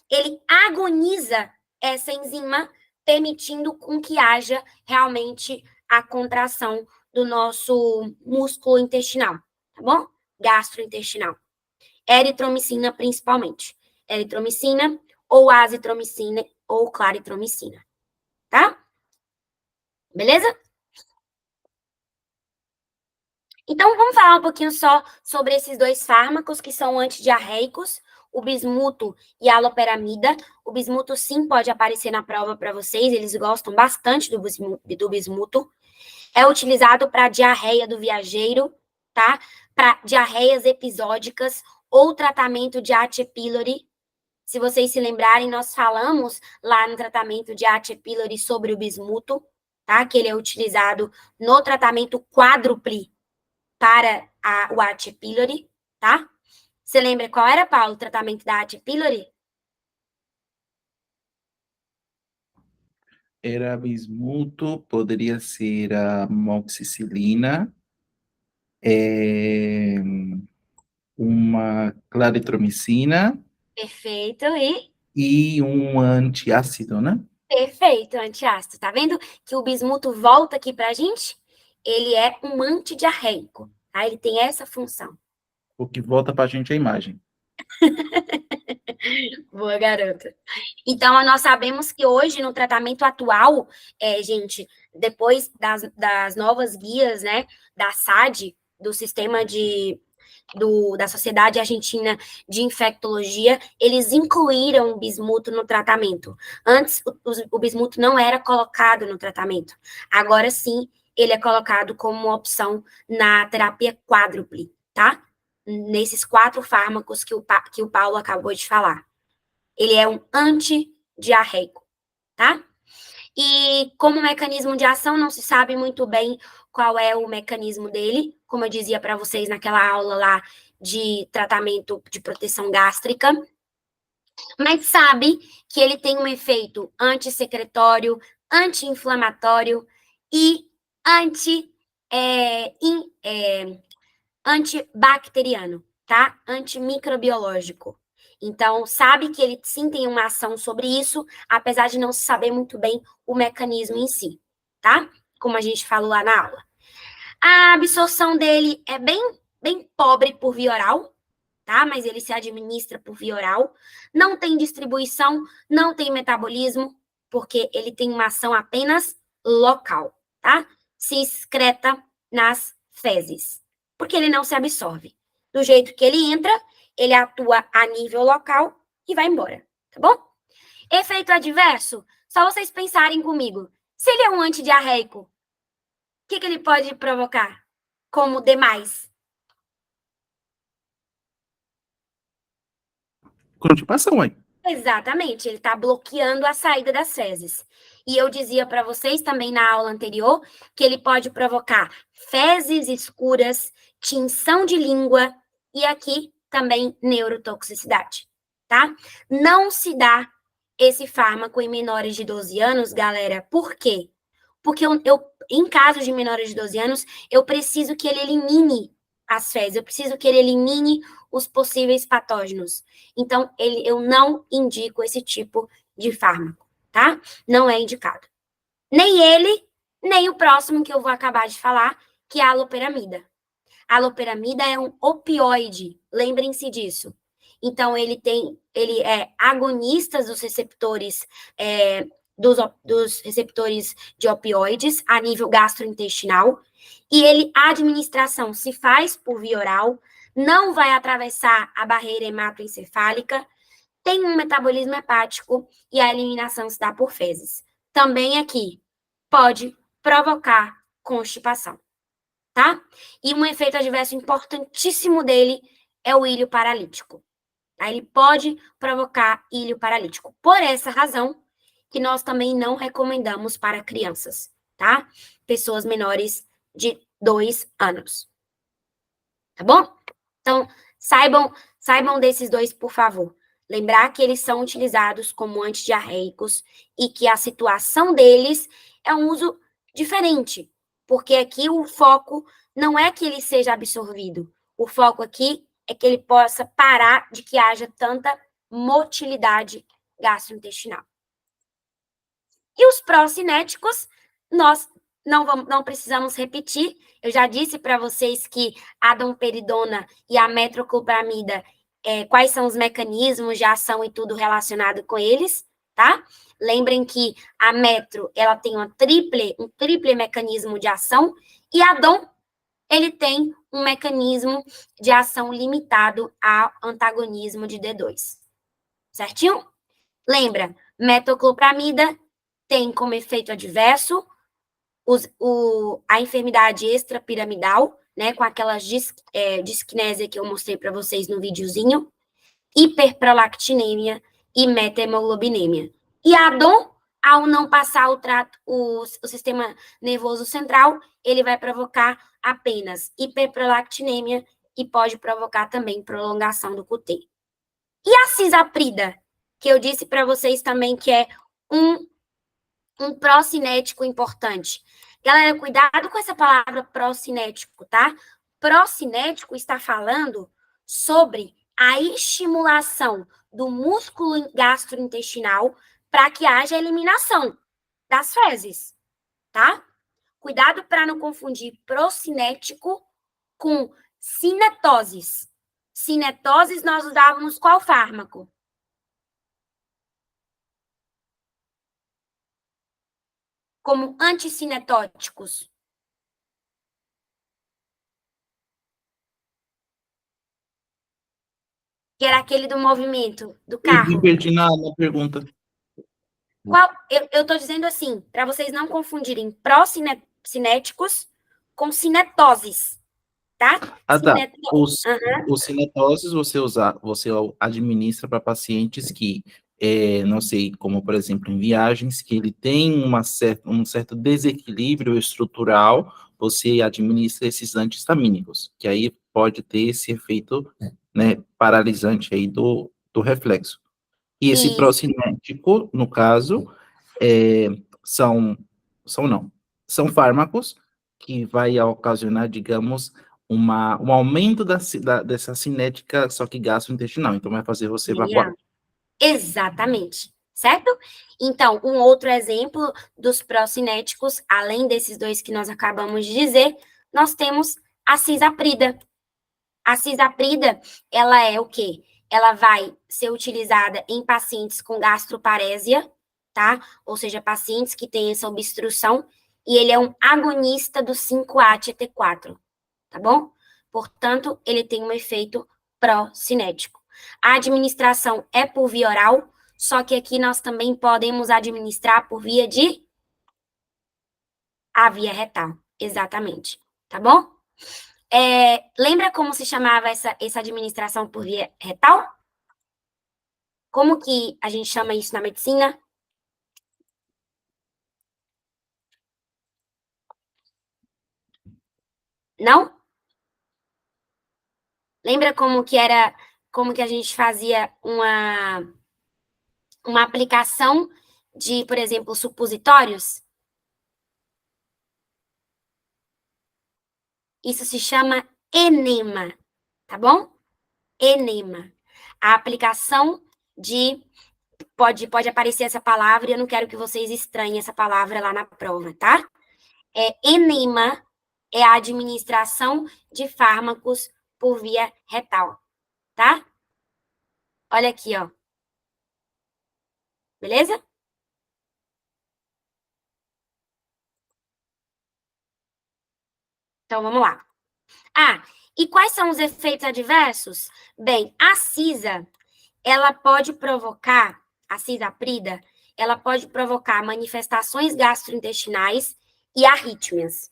Ele agoniza essa enzima, permitindo com que haja realmente a contração do nosso músculo intestinal, tá bom? Gastrointestinal. Eritromicina, principalmente. Eritromicina, ou azitromicina, ou claritromicina, tá? Beleza? Então, vamos falar um pouquinho só sobre esses dois fármacos que são antidiarreicos, o bismuto e a aloperamida. O bismuto, sim, pode aparecer na prova para vocês, eles gostam bastante do bismuto. É utilizado para diarreia do viajeiro, tá? Para diarreias episódicas ou tratamento de H. pylori. Se vocês se lembrarem, nós falamos lá no tratamento de H. pylori sobre o bismuto, tá? Que ele é utilizado no tratamento quádruplo para o H. pylori, tá? Você lembra qual era, Paulo, o tratamento da H. pylori? Era bismuto, poderia ser a moxicilina, uma claritromicina Perfeito, e um antiácido, né? Perfeito, antiácido. Tá vendo que o bismuto volta aqui pra gente? Ele é um antidiarreico, tá? Ele tem essa função. O que volta para a gente é a imagem. Boa, garota. Então, nós sabemos que hoje, no tratamento atual, gente, depois das novas guias, né, da SAD, do sistema da Sociedade Argentina de Infectologia, eles incluíram o bismuto no tratamento. Antes, o bismuto não era colocado no tratamento. Agora sim, ele é colocado como uma opção na terapia quádruple, tá? Nesses 4 fármacos que o Paulo acabou de falar. Ele é um antidiarreico, tá? E como mecanismo de ação, não se sabe muito bem qual é o mecanismo dele, como eu dizia para vocês naquela aula lá de tratamento de proteção gástrica, mas sabe que ele tem um efeito antissecretório, anti-inflamatório e antibacteriano, tá? Antimicrobiológico. Então, sabe que ele sim tem uma ação sobre isso, apesar de não se saber muito bem o mecanismo em si, tá? Como a gente falou lá na aula. A absorção dele é bem pobre por via oral, tá? Mas ele se administra por via oral. Não tem distribuição, não tem metabolismo, porque ele tem uma ação apenas local, tá? Se excreta nas fezes, porque ele não se absorve. Do jeito que ele entra, ele atua a nível local e vai embora, tá bom? Efeito adverso, Só vocês pensarem comigo. Se ele é um antidiarreico, o que ele pode provocar como demais? Constipação, aí. Exatamente, ele está bloqueando a saída das fezes. E eu dizia para vocês também na aula anterior que ele pode provocar fezes escuras, tinção de língua e aqui também neurotoxicidade, tá? Não se dá esse fármaco em menores de 12 anos, galera. Por quê? Porque em casos de menores de 12 anos, eu preciso que ele elimine as fezes, eu preciso que ele elimine os possíveis patógenos. Então, eu não indico esse tipo de fármaco, tá? Não é indicado. Nem ele, nem o próximo que eu vou acabar de falar, que é a aloperamida. A aloperamida é um opioide, lembrem-se disso. Então, ele é agonista dos receptores, dos receptores de opioides a nível gastrointestinal, e a administração se faz por via oral, não vai atravessar a barreira hematoencefálica, tem um metabolismo hepático e a eliminação se dá por fezes. Também aqui pode provocar constipação, tá? E um efeito adverso importantíssimo dele é o ilho paralítico. Tá? Ele pode provocar ilho paralítico. Por essa razão que nós também não recomendamos para crianças, tá? Pessoas menores de 2 anos. Tá bom? Então, saibam desses dois, por favor. Lembrar que eles são utilizados como antidiarreicos e que a situação deles é um uso diferente, porque aqui o foco não é que ele seja absorvido, o foco aqui é que ele possa parar de que haja tanta motilidade gastrointestinal. E os pró-cinéticos, nós não precisamos repetir. Eu já disse para vocês que a domperidona e a metoclopramida, quais são os mecanismos de ação e tudo relacionado com eles, tá? Lembrem que a metro, ela tem um triple mecanismo de ação, e a dom, ele tem um mecanismo de ação limitado ao antagonismo de D2. Certinho? Lembra, metoclopramida tem como efeito adverso a enfermidade extrapiramidal, né, com aquelas disquinésia que eu mostrei para vocês no videozinho, hiperprolactinemia e metahemoglobinemia. E a DOM, ao não passar o sistema nervoso central, ele vai provocar apenas hiperprolactinemia e pode provocar também prolongação do QT. E a cisaprida, que eu disse para vocês também que é um pró-cinético importante. Galera, cuidado com essa palavra pró-cinético, tá? Pró-cinético está falando sobre a estimulação do músculo gastrointestinal para que haja eliminação das fezes, tá? Cuidado para não confundir procinético com cinetoses. Cinetoses nós usávamos qual fármaco? Como anticinetóticos. Que era aquele do movimento do carro. Perdi na pergunta. Eu estou dizendo assim, para vocês não confundirem pró-cinéticos com cinetoses, tá? Ah, tá. Uhum. Os cinetoses você administra para pacientes que, não sei, como por exemplo em viagens, que ele tem um certo desequilíbrio estrutural, você administra esses anti-histamínicos, que aí pode ter esse efeito, né, paralisante aí do reflexo. E esse procinético, no caso, é, são, são fármacos que vai ocasionar, digamos, um aumento dessa cinética, só que gastrointestinal. Então, vai fazer você evacuar. Exatamente, certo? Então, um outro exemplo dos procinéticos, além desses dois que nós acabamos de dizer, nós temos a cisaprida. A cisaprida, ela é o quê? Ela vai ser utilizada em pacientes com gastroparésia, tá? Ou seja, pacientes que têm essa obstrução, e ele é um agonista do 5-ATT4, tá bom? Portanto, ele tem um efeito pró-cinético. A administração é por via oral, só que aqui nós também podemos administrar por via de a via retal, exatamente, tá bom? Lembra como se chamava essa administração por via retal? Como que a gente chama isso na medicina? Não? Lembra como que a gente fazia uma aplicação de, por exemplo, supositórios? Isso se chama enema, tá bom? Enema. A aplicação de... Pode aparecer essa palavra e eu não quero que vocês estranhem essa palavra lá na prova, tá? Enema é a administração de fármacos por via retal, tá? Olha aqui, ó. Beleza? Então, vamos lá. E quais são os efeitos adversos? Bem, a cisa, ela pode provocar, a cisaprida, ela pode provocar manifestações gastrointestinais e arrítmias.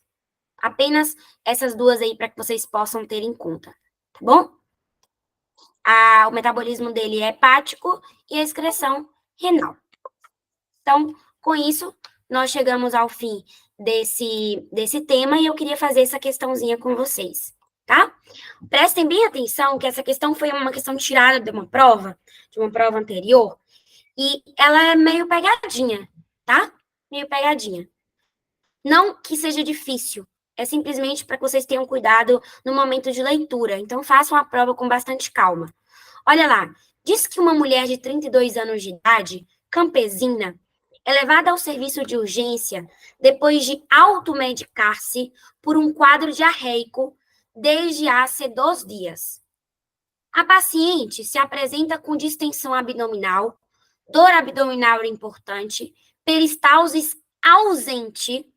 Apenas essas duas aí para que vocês possam ter em conta, tá bom? O metabolismo dele é hepático e a excreção renal. Então, com isso, nós chegamos ao fim desse tema e eu queria fazer essa questãozinha com vocês, tá? Prestem bem atenção que essa questão foi uma questão tirada de uma prova anterior, e ela é meio pegadinha, tá? Meio pegadinha. Não que seja difícil, é simplesmente para que vocês tenham cuidado no momento de leitura. Então, façam a prova com bastante calma. Olha lá, diz que uma mulher de 32 anos de idade, campesina, é levada ao serviço de urgência depois de automedicar-se por um quadro diarreico desde há 2 dias. A paciente se apresenta com distensão abdominal, dor abdominal importante, peristalsis ausente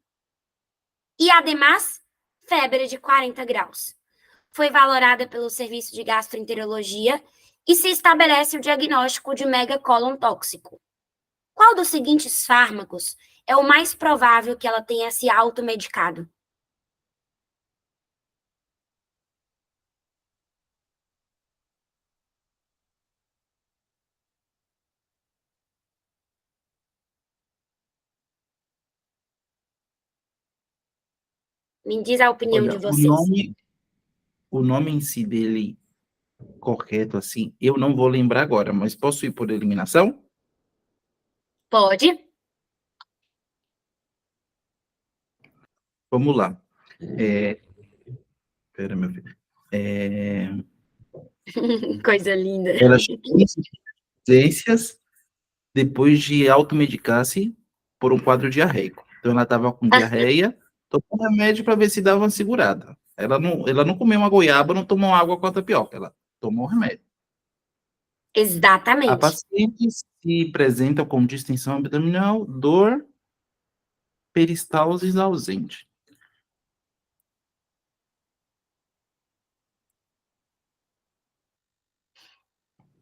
e, ademais, febre de 40 graus. Foi valorada pelo serviço de gastroenterologia e se estabelece o diagnóstico de megacólon tóxico. Qual dos seguintes fármacos é o mais provável que ela tenha se automedicado? Me diz a opinião de Olha, vocês. o nome em si dele, correto, assim, eu não vou lembrar agora, mas posso ir por eliminação? Pode. Vamos lá. Pera, meu filho. Coisa linda. Ela chegou em urgências depois de automedicar-se por um quadro diarreico. Então, ela estava com diarreia, tomou remédio para ver se dava uma segurada. Ela não comeu uma goiaba, não tomou água com a tapioca, ela tomou remédio. A Exatamente. paciente se apresenta com distensão abdominal, dor, peristalsis ausente.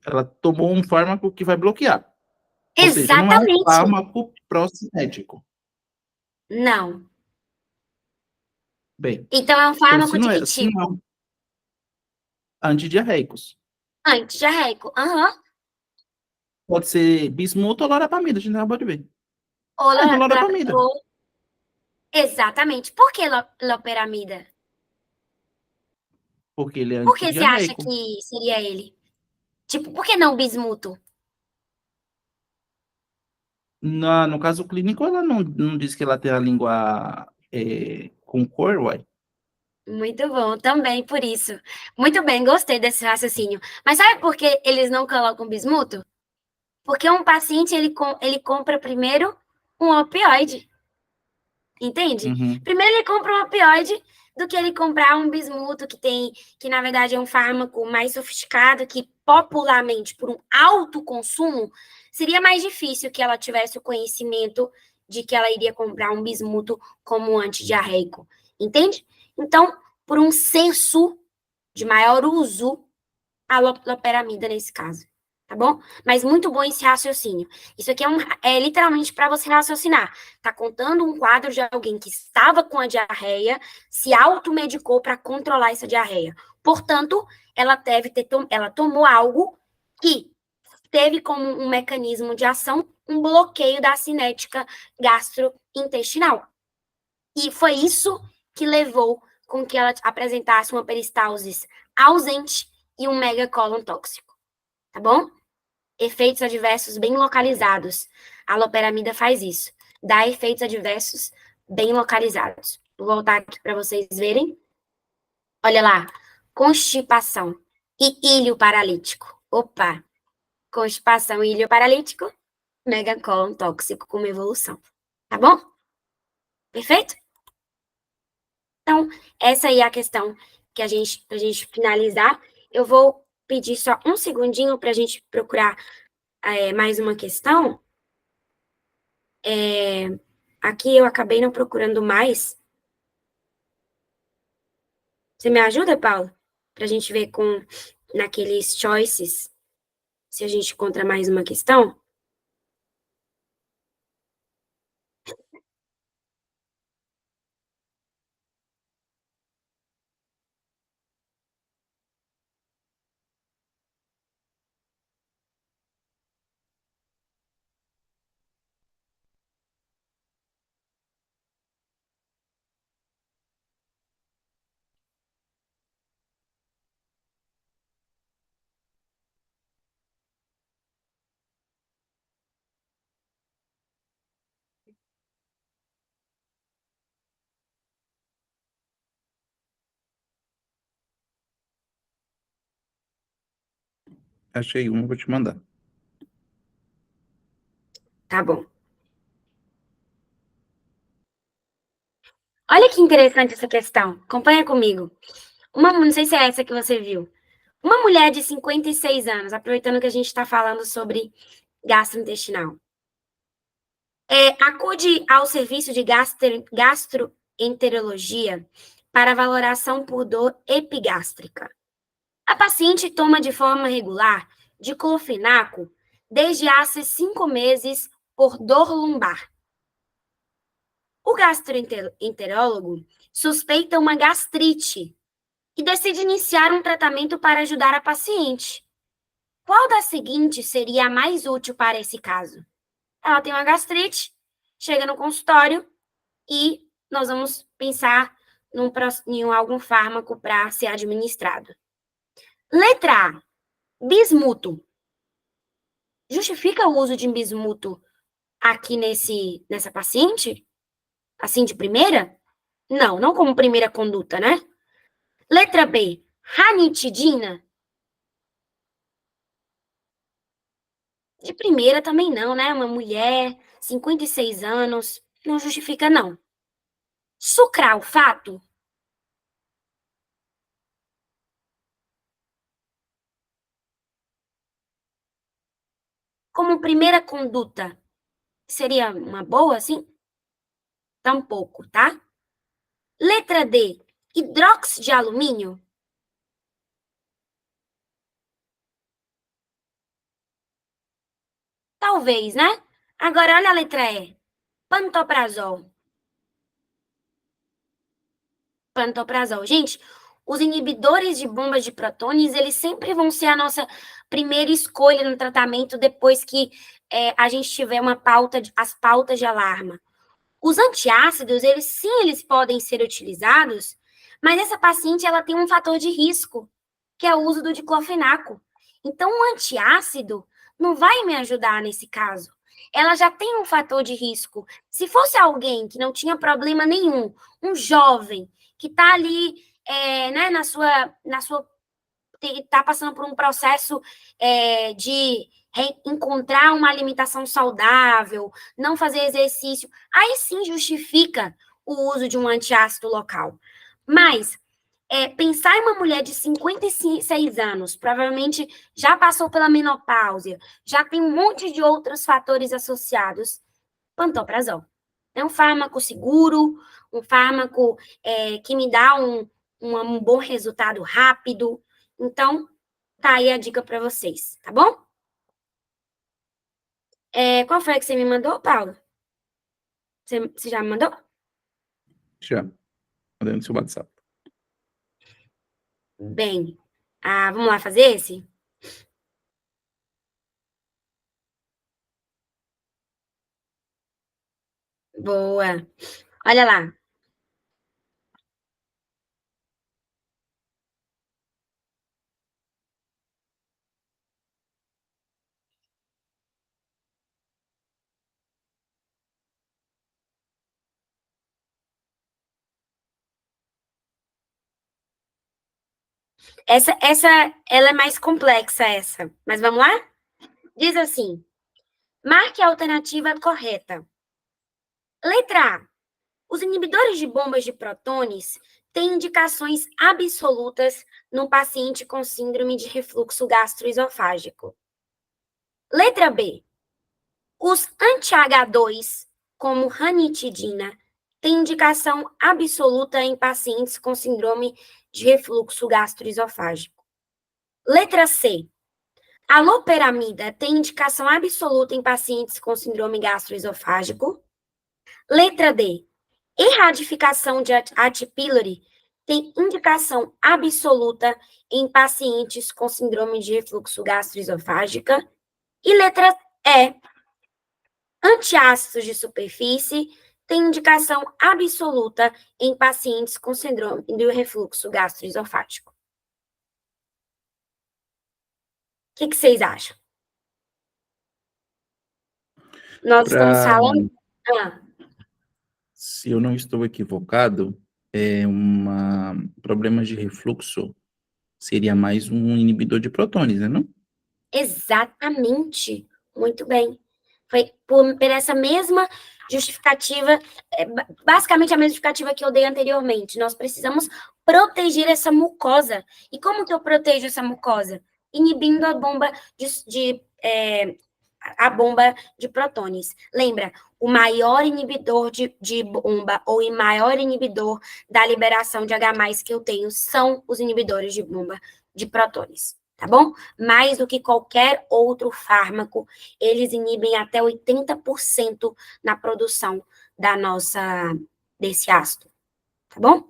Ela tomou um fármaco que vai bloquear. Ou seja, não é um Exatamente. fármaco procinético. Não. Bem, Então, é um então fármaco de que se tipo? não, antidiarreicos. Antidiarreico. Aham. Pode ser bismuto ou loratadina, a gente acabou de ver. Ou Ah, então loratadina. Exatamente. Por que loperamida? Porque ele é Por que você acha antidiarreico. que seria ele? Tipo, por que não bismuto? No caso clínico, ela não diz que ela tem a língua com cor, uai. Muito bom, também por isso. Muito bem, gostei desse raciocínio. Mas sabe por que eles não colocam bismuto? Porque um paciente, ele compra primeiro um opioide. Entende? Uhum. Primeiro ele compra um opioide do que ele comprar um bismuto que na verdade é um fármaco mais sofisticado, que popularmente, por um alto consumo, seria mais difícil que ela tivesse o conhecimento de que ela iria comprar um bismuto como um antidiarreico. Entende? Então, por um senso de maior uso, a loperamida nesse caso. tá bom? Mas muito bom esse raciocínio. Isso aqui é literalmente para você raciocinar. Tá contando um quadro de alguém que estava com a diarreia, se automedicou para controlar essa diarreia. Portanto, ela tomou algo que teve como um mecanismo de ação um bloqueio da cinética gastrointestinal. E foi isso que levou com que ela apresentasse uma peristalsis ausente e um megacólon tóxico, tá bom? Efeitos adversos bem localizados. A loperamida faz isso, dá efeitos adversos bem localizados. Vou voltar aqui para vocês verem. Olha lá, constipação e ilho paralítico. Opa, constipação e ilho paralítico, megacólon tóxico como evolução. Tá bom? Perfeito? Então, essa aí é a questão que pra gente finalizar. Eu vou pedir só um segundinho para a gente procurar mais uma questão. Aqui eu acabei não procurando mais. Você me ajuda, Paulo? Para a gente ver naqueles choices, se a gente encontra mais uma questão? Achei uma, vou te mandar. Tá bom. Olha que interessante essa questão. Acompanha comigo. Não sei se é essa que você viu. Uma mulher de 56 anos, aproveitando que a gente está falando sobre gastrointestinal, acude ao serviço de gastroenterologia para valoração por dor epigástrica. A paciente toma de forma regular diclofenaco desde há 5 meses por dor lombar. O gastroenterólogo suspeita uma gastrite e decide iniciar um tratamento para ajudar a paciente. Qual das seguintes seria a mais útil para esse caso? Ela tem uma gastrite, chega no consultório e nós vamos pensar em algum fármaco para ser administrado. Letra A, bismuto. Justifica o uso de bismuto aqui nessa paciente? Assim de primeira? Não, não como primeira conduta, né? Letra B, ranitidina. De primeira também não, né? Uma mulher, 56 anos, não justifica não. Sucralfato? Como primeira conduta, seria uma boa, assim? Tampouco, tá? Letra D, hidróxido de alumínio? Talvez, né? Agora, olha a letra E, pantoprazol. Pantoprazol. Gente, os inibidores de bombas de prótons, eles sempre vão ser a nossa primeira escolha no tratamento depois que a gente tiver as pautas de alarma. Os antiácidos, eles podem ser utilizados, mas essa paciente, ela tem um fator de risco, que é o uso do diclofenaco. Então, o antiácido não vai me ajudar nesse caso. Ela já tem um fator de risco. Se fosse alguém que não tinha problema nenhum, um jovem que está ali, né, está passando por um processo de encontrar uma alimentação saudável, não fazer exercício, aí sim justifica o uso de um antiácido local. Mas pensar em uma mulher de 56 anos, provavelmente já passou pela menopausia, já tem um monte de outros fatores associados, pantoprazol. É um fármaco seguro, um fármaco que me dá um bom resultado rápido. Então, tá aí a dica para vocês, tá bom? Qual foi a que você me mandou, Paulo? Você já me mandou? Já, mandei no seu WhatsApp. Bem, vamos lá fazer esse? Boa. Olha lá. Ela é mais complexa, essa. Mas vamos lá? Diz assim: marque a alternativa correta. Letra A. Os inibidores de bombas de prótons têm indicações absolutas no paciente com síndrome de refluxo gastroesofágico. Letra B. Os anti-H2, como ranitidina, têm indicação absoluta em pacientes com síndrome de refluxo gastroesofágico. Letra C. A loperamida tem indicação absoluta em pacientes com síndrome gastroesofágico. Letra D. Erradicação de H. pylori tem indicação absoluta em pacientes com síndrome de refluxo gastroesofágica. E letra E. Antiácidos de superfície tem indicação absoluta em pacientes com síndrome do refluxo gastroesofágico. O que vocês acham? Nós estamos falando. Se eu não estou equivocado, problemas de refluxo seria mais um inibidor de prótons, né, não? Exatamente. Muito bem. Foi por essa mesma justificativa, basicamente a mesma justificativa que eu dei anteriormente. Nós precisamos proteger essa mucosa. E como que eu protejo essa mucosa? Inibindo a bomba de prótons. Lembra, o maior inibidor de bomba ou o maior inibidor da liberação de H+, que eu tenho são os inibidores de bomba de prótons, tá bom? Mais do que qualquer outro fármaco, eles inibem até 80% na produção desse ácido, tá bom?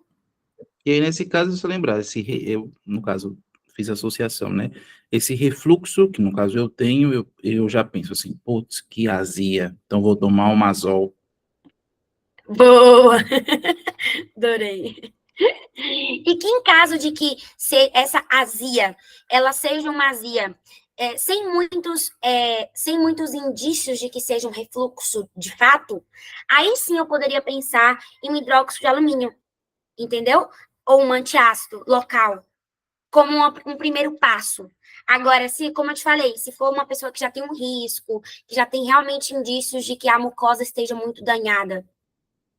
E aí, nesse caso, se eu lembrar, eu, no caso, fiz associação, né? Esse refluxo, que no caso eu tenho, eu já penso assim, putz, que azia, então vou tomar um Mazol. Boa! Adorei. E que em caso de que essa azia, ela seja uma azia sem muitos indícios de que seja um refluxo de fato, aí sim eu poderia pensar em um hidróxido de alumínio, entendeu? Ou um antiácido local, como um primeiro passo. Agora, como eu te falei, se for uma pessoa que já tem um risco, que já tem realmente indícios de que a mucosa esteja muito danhada,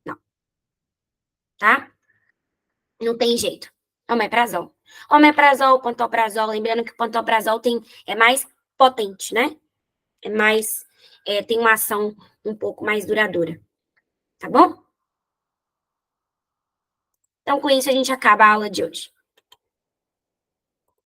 não, tá? Não tem jeito. Omeprazol. Omeprazol, pantoprazol, lembrando que o pantoprazol é mais potente, né? Tem uma ação um pouco mais duradoura. Tá bom? Então, com isso, a gente acaba a aula de hoje.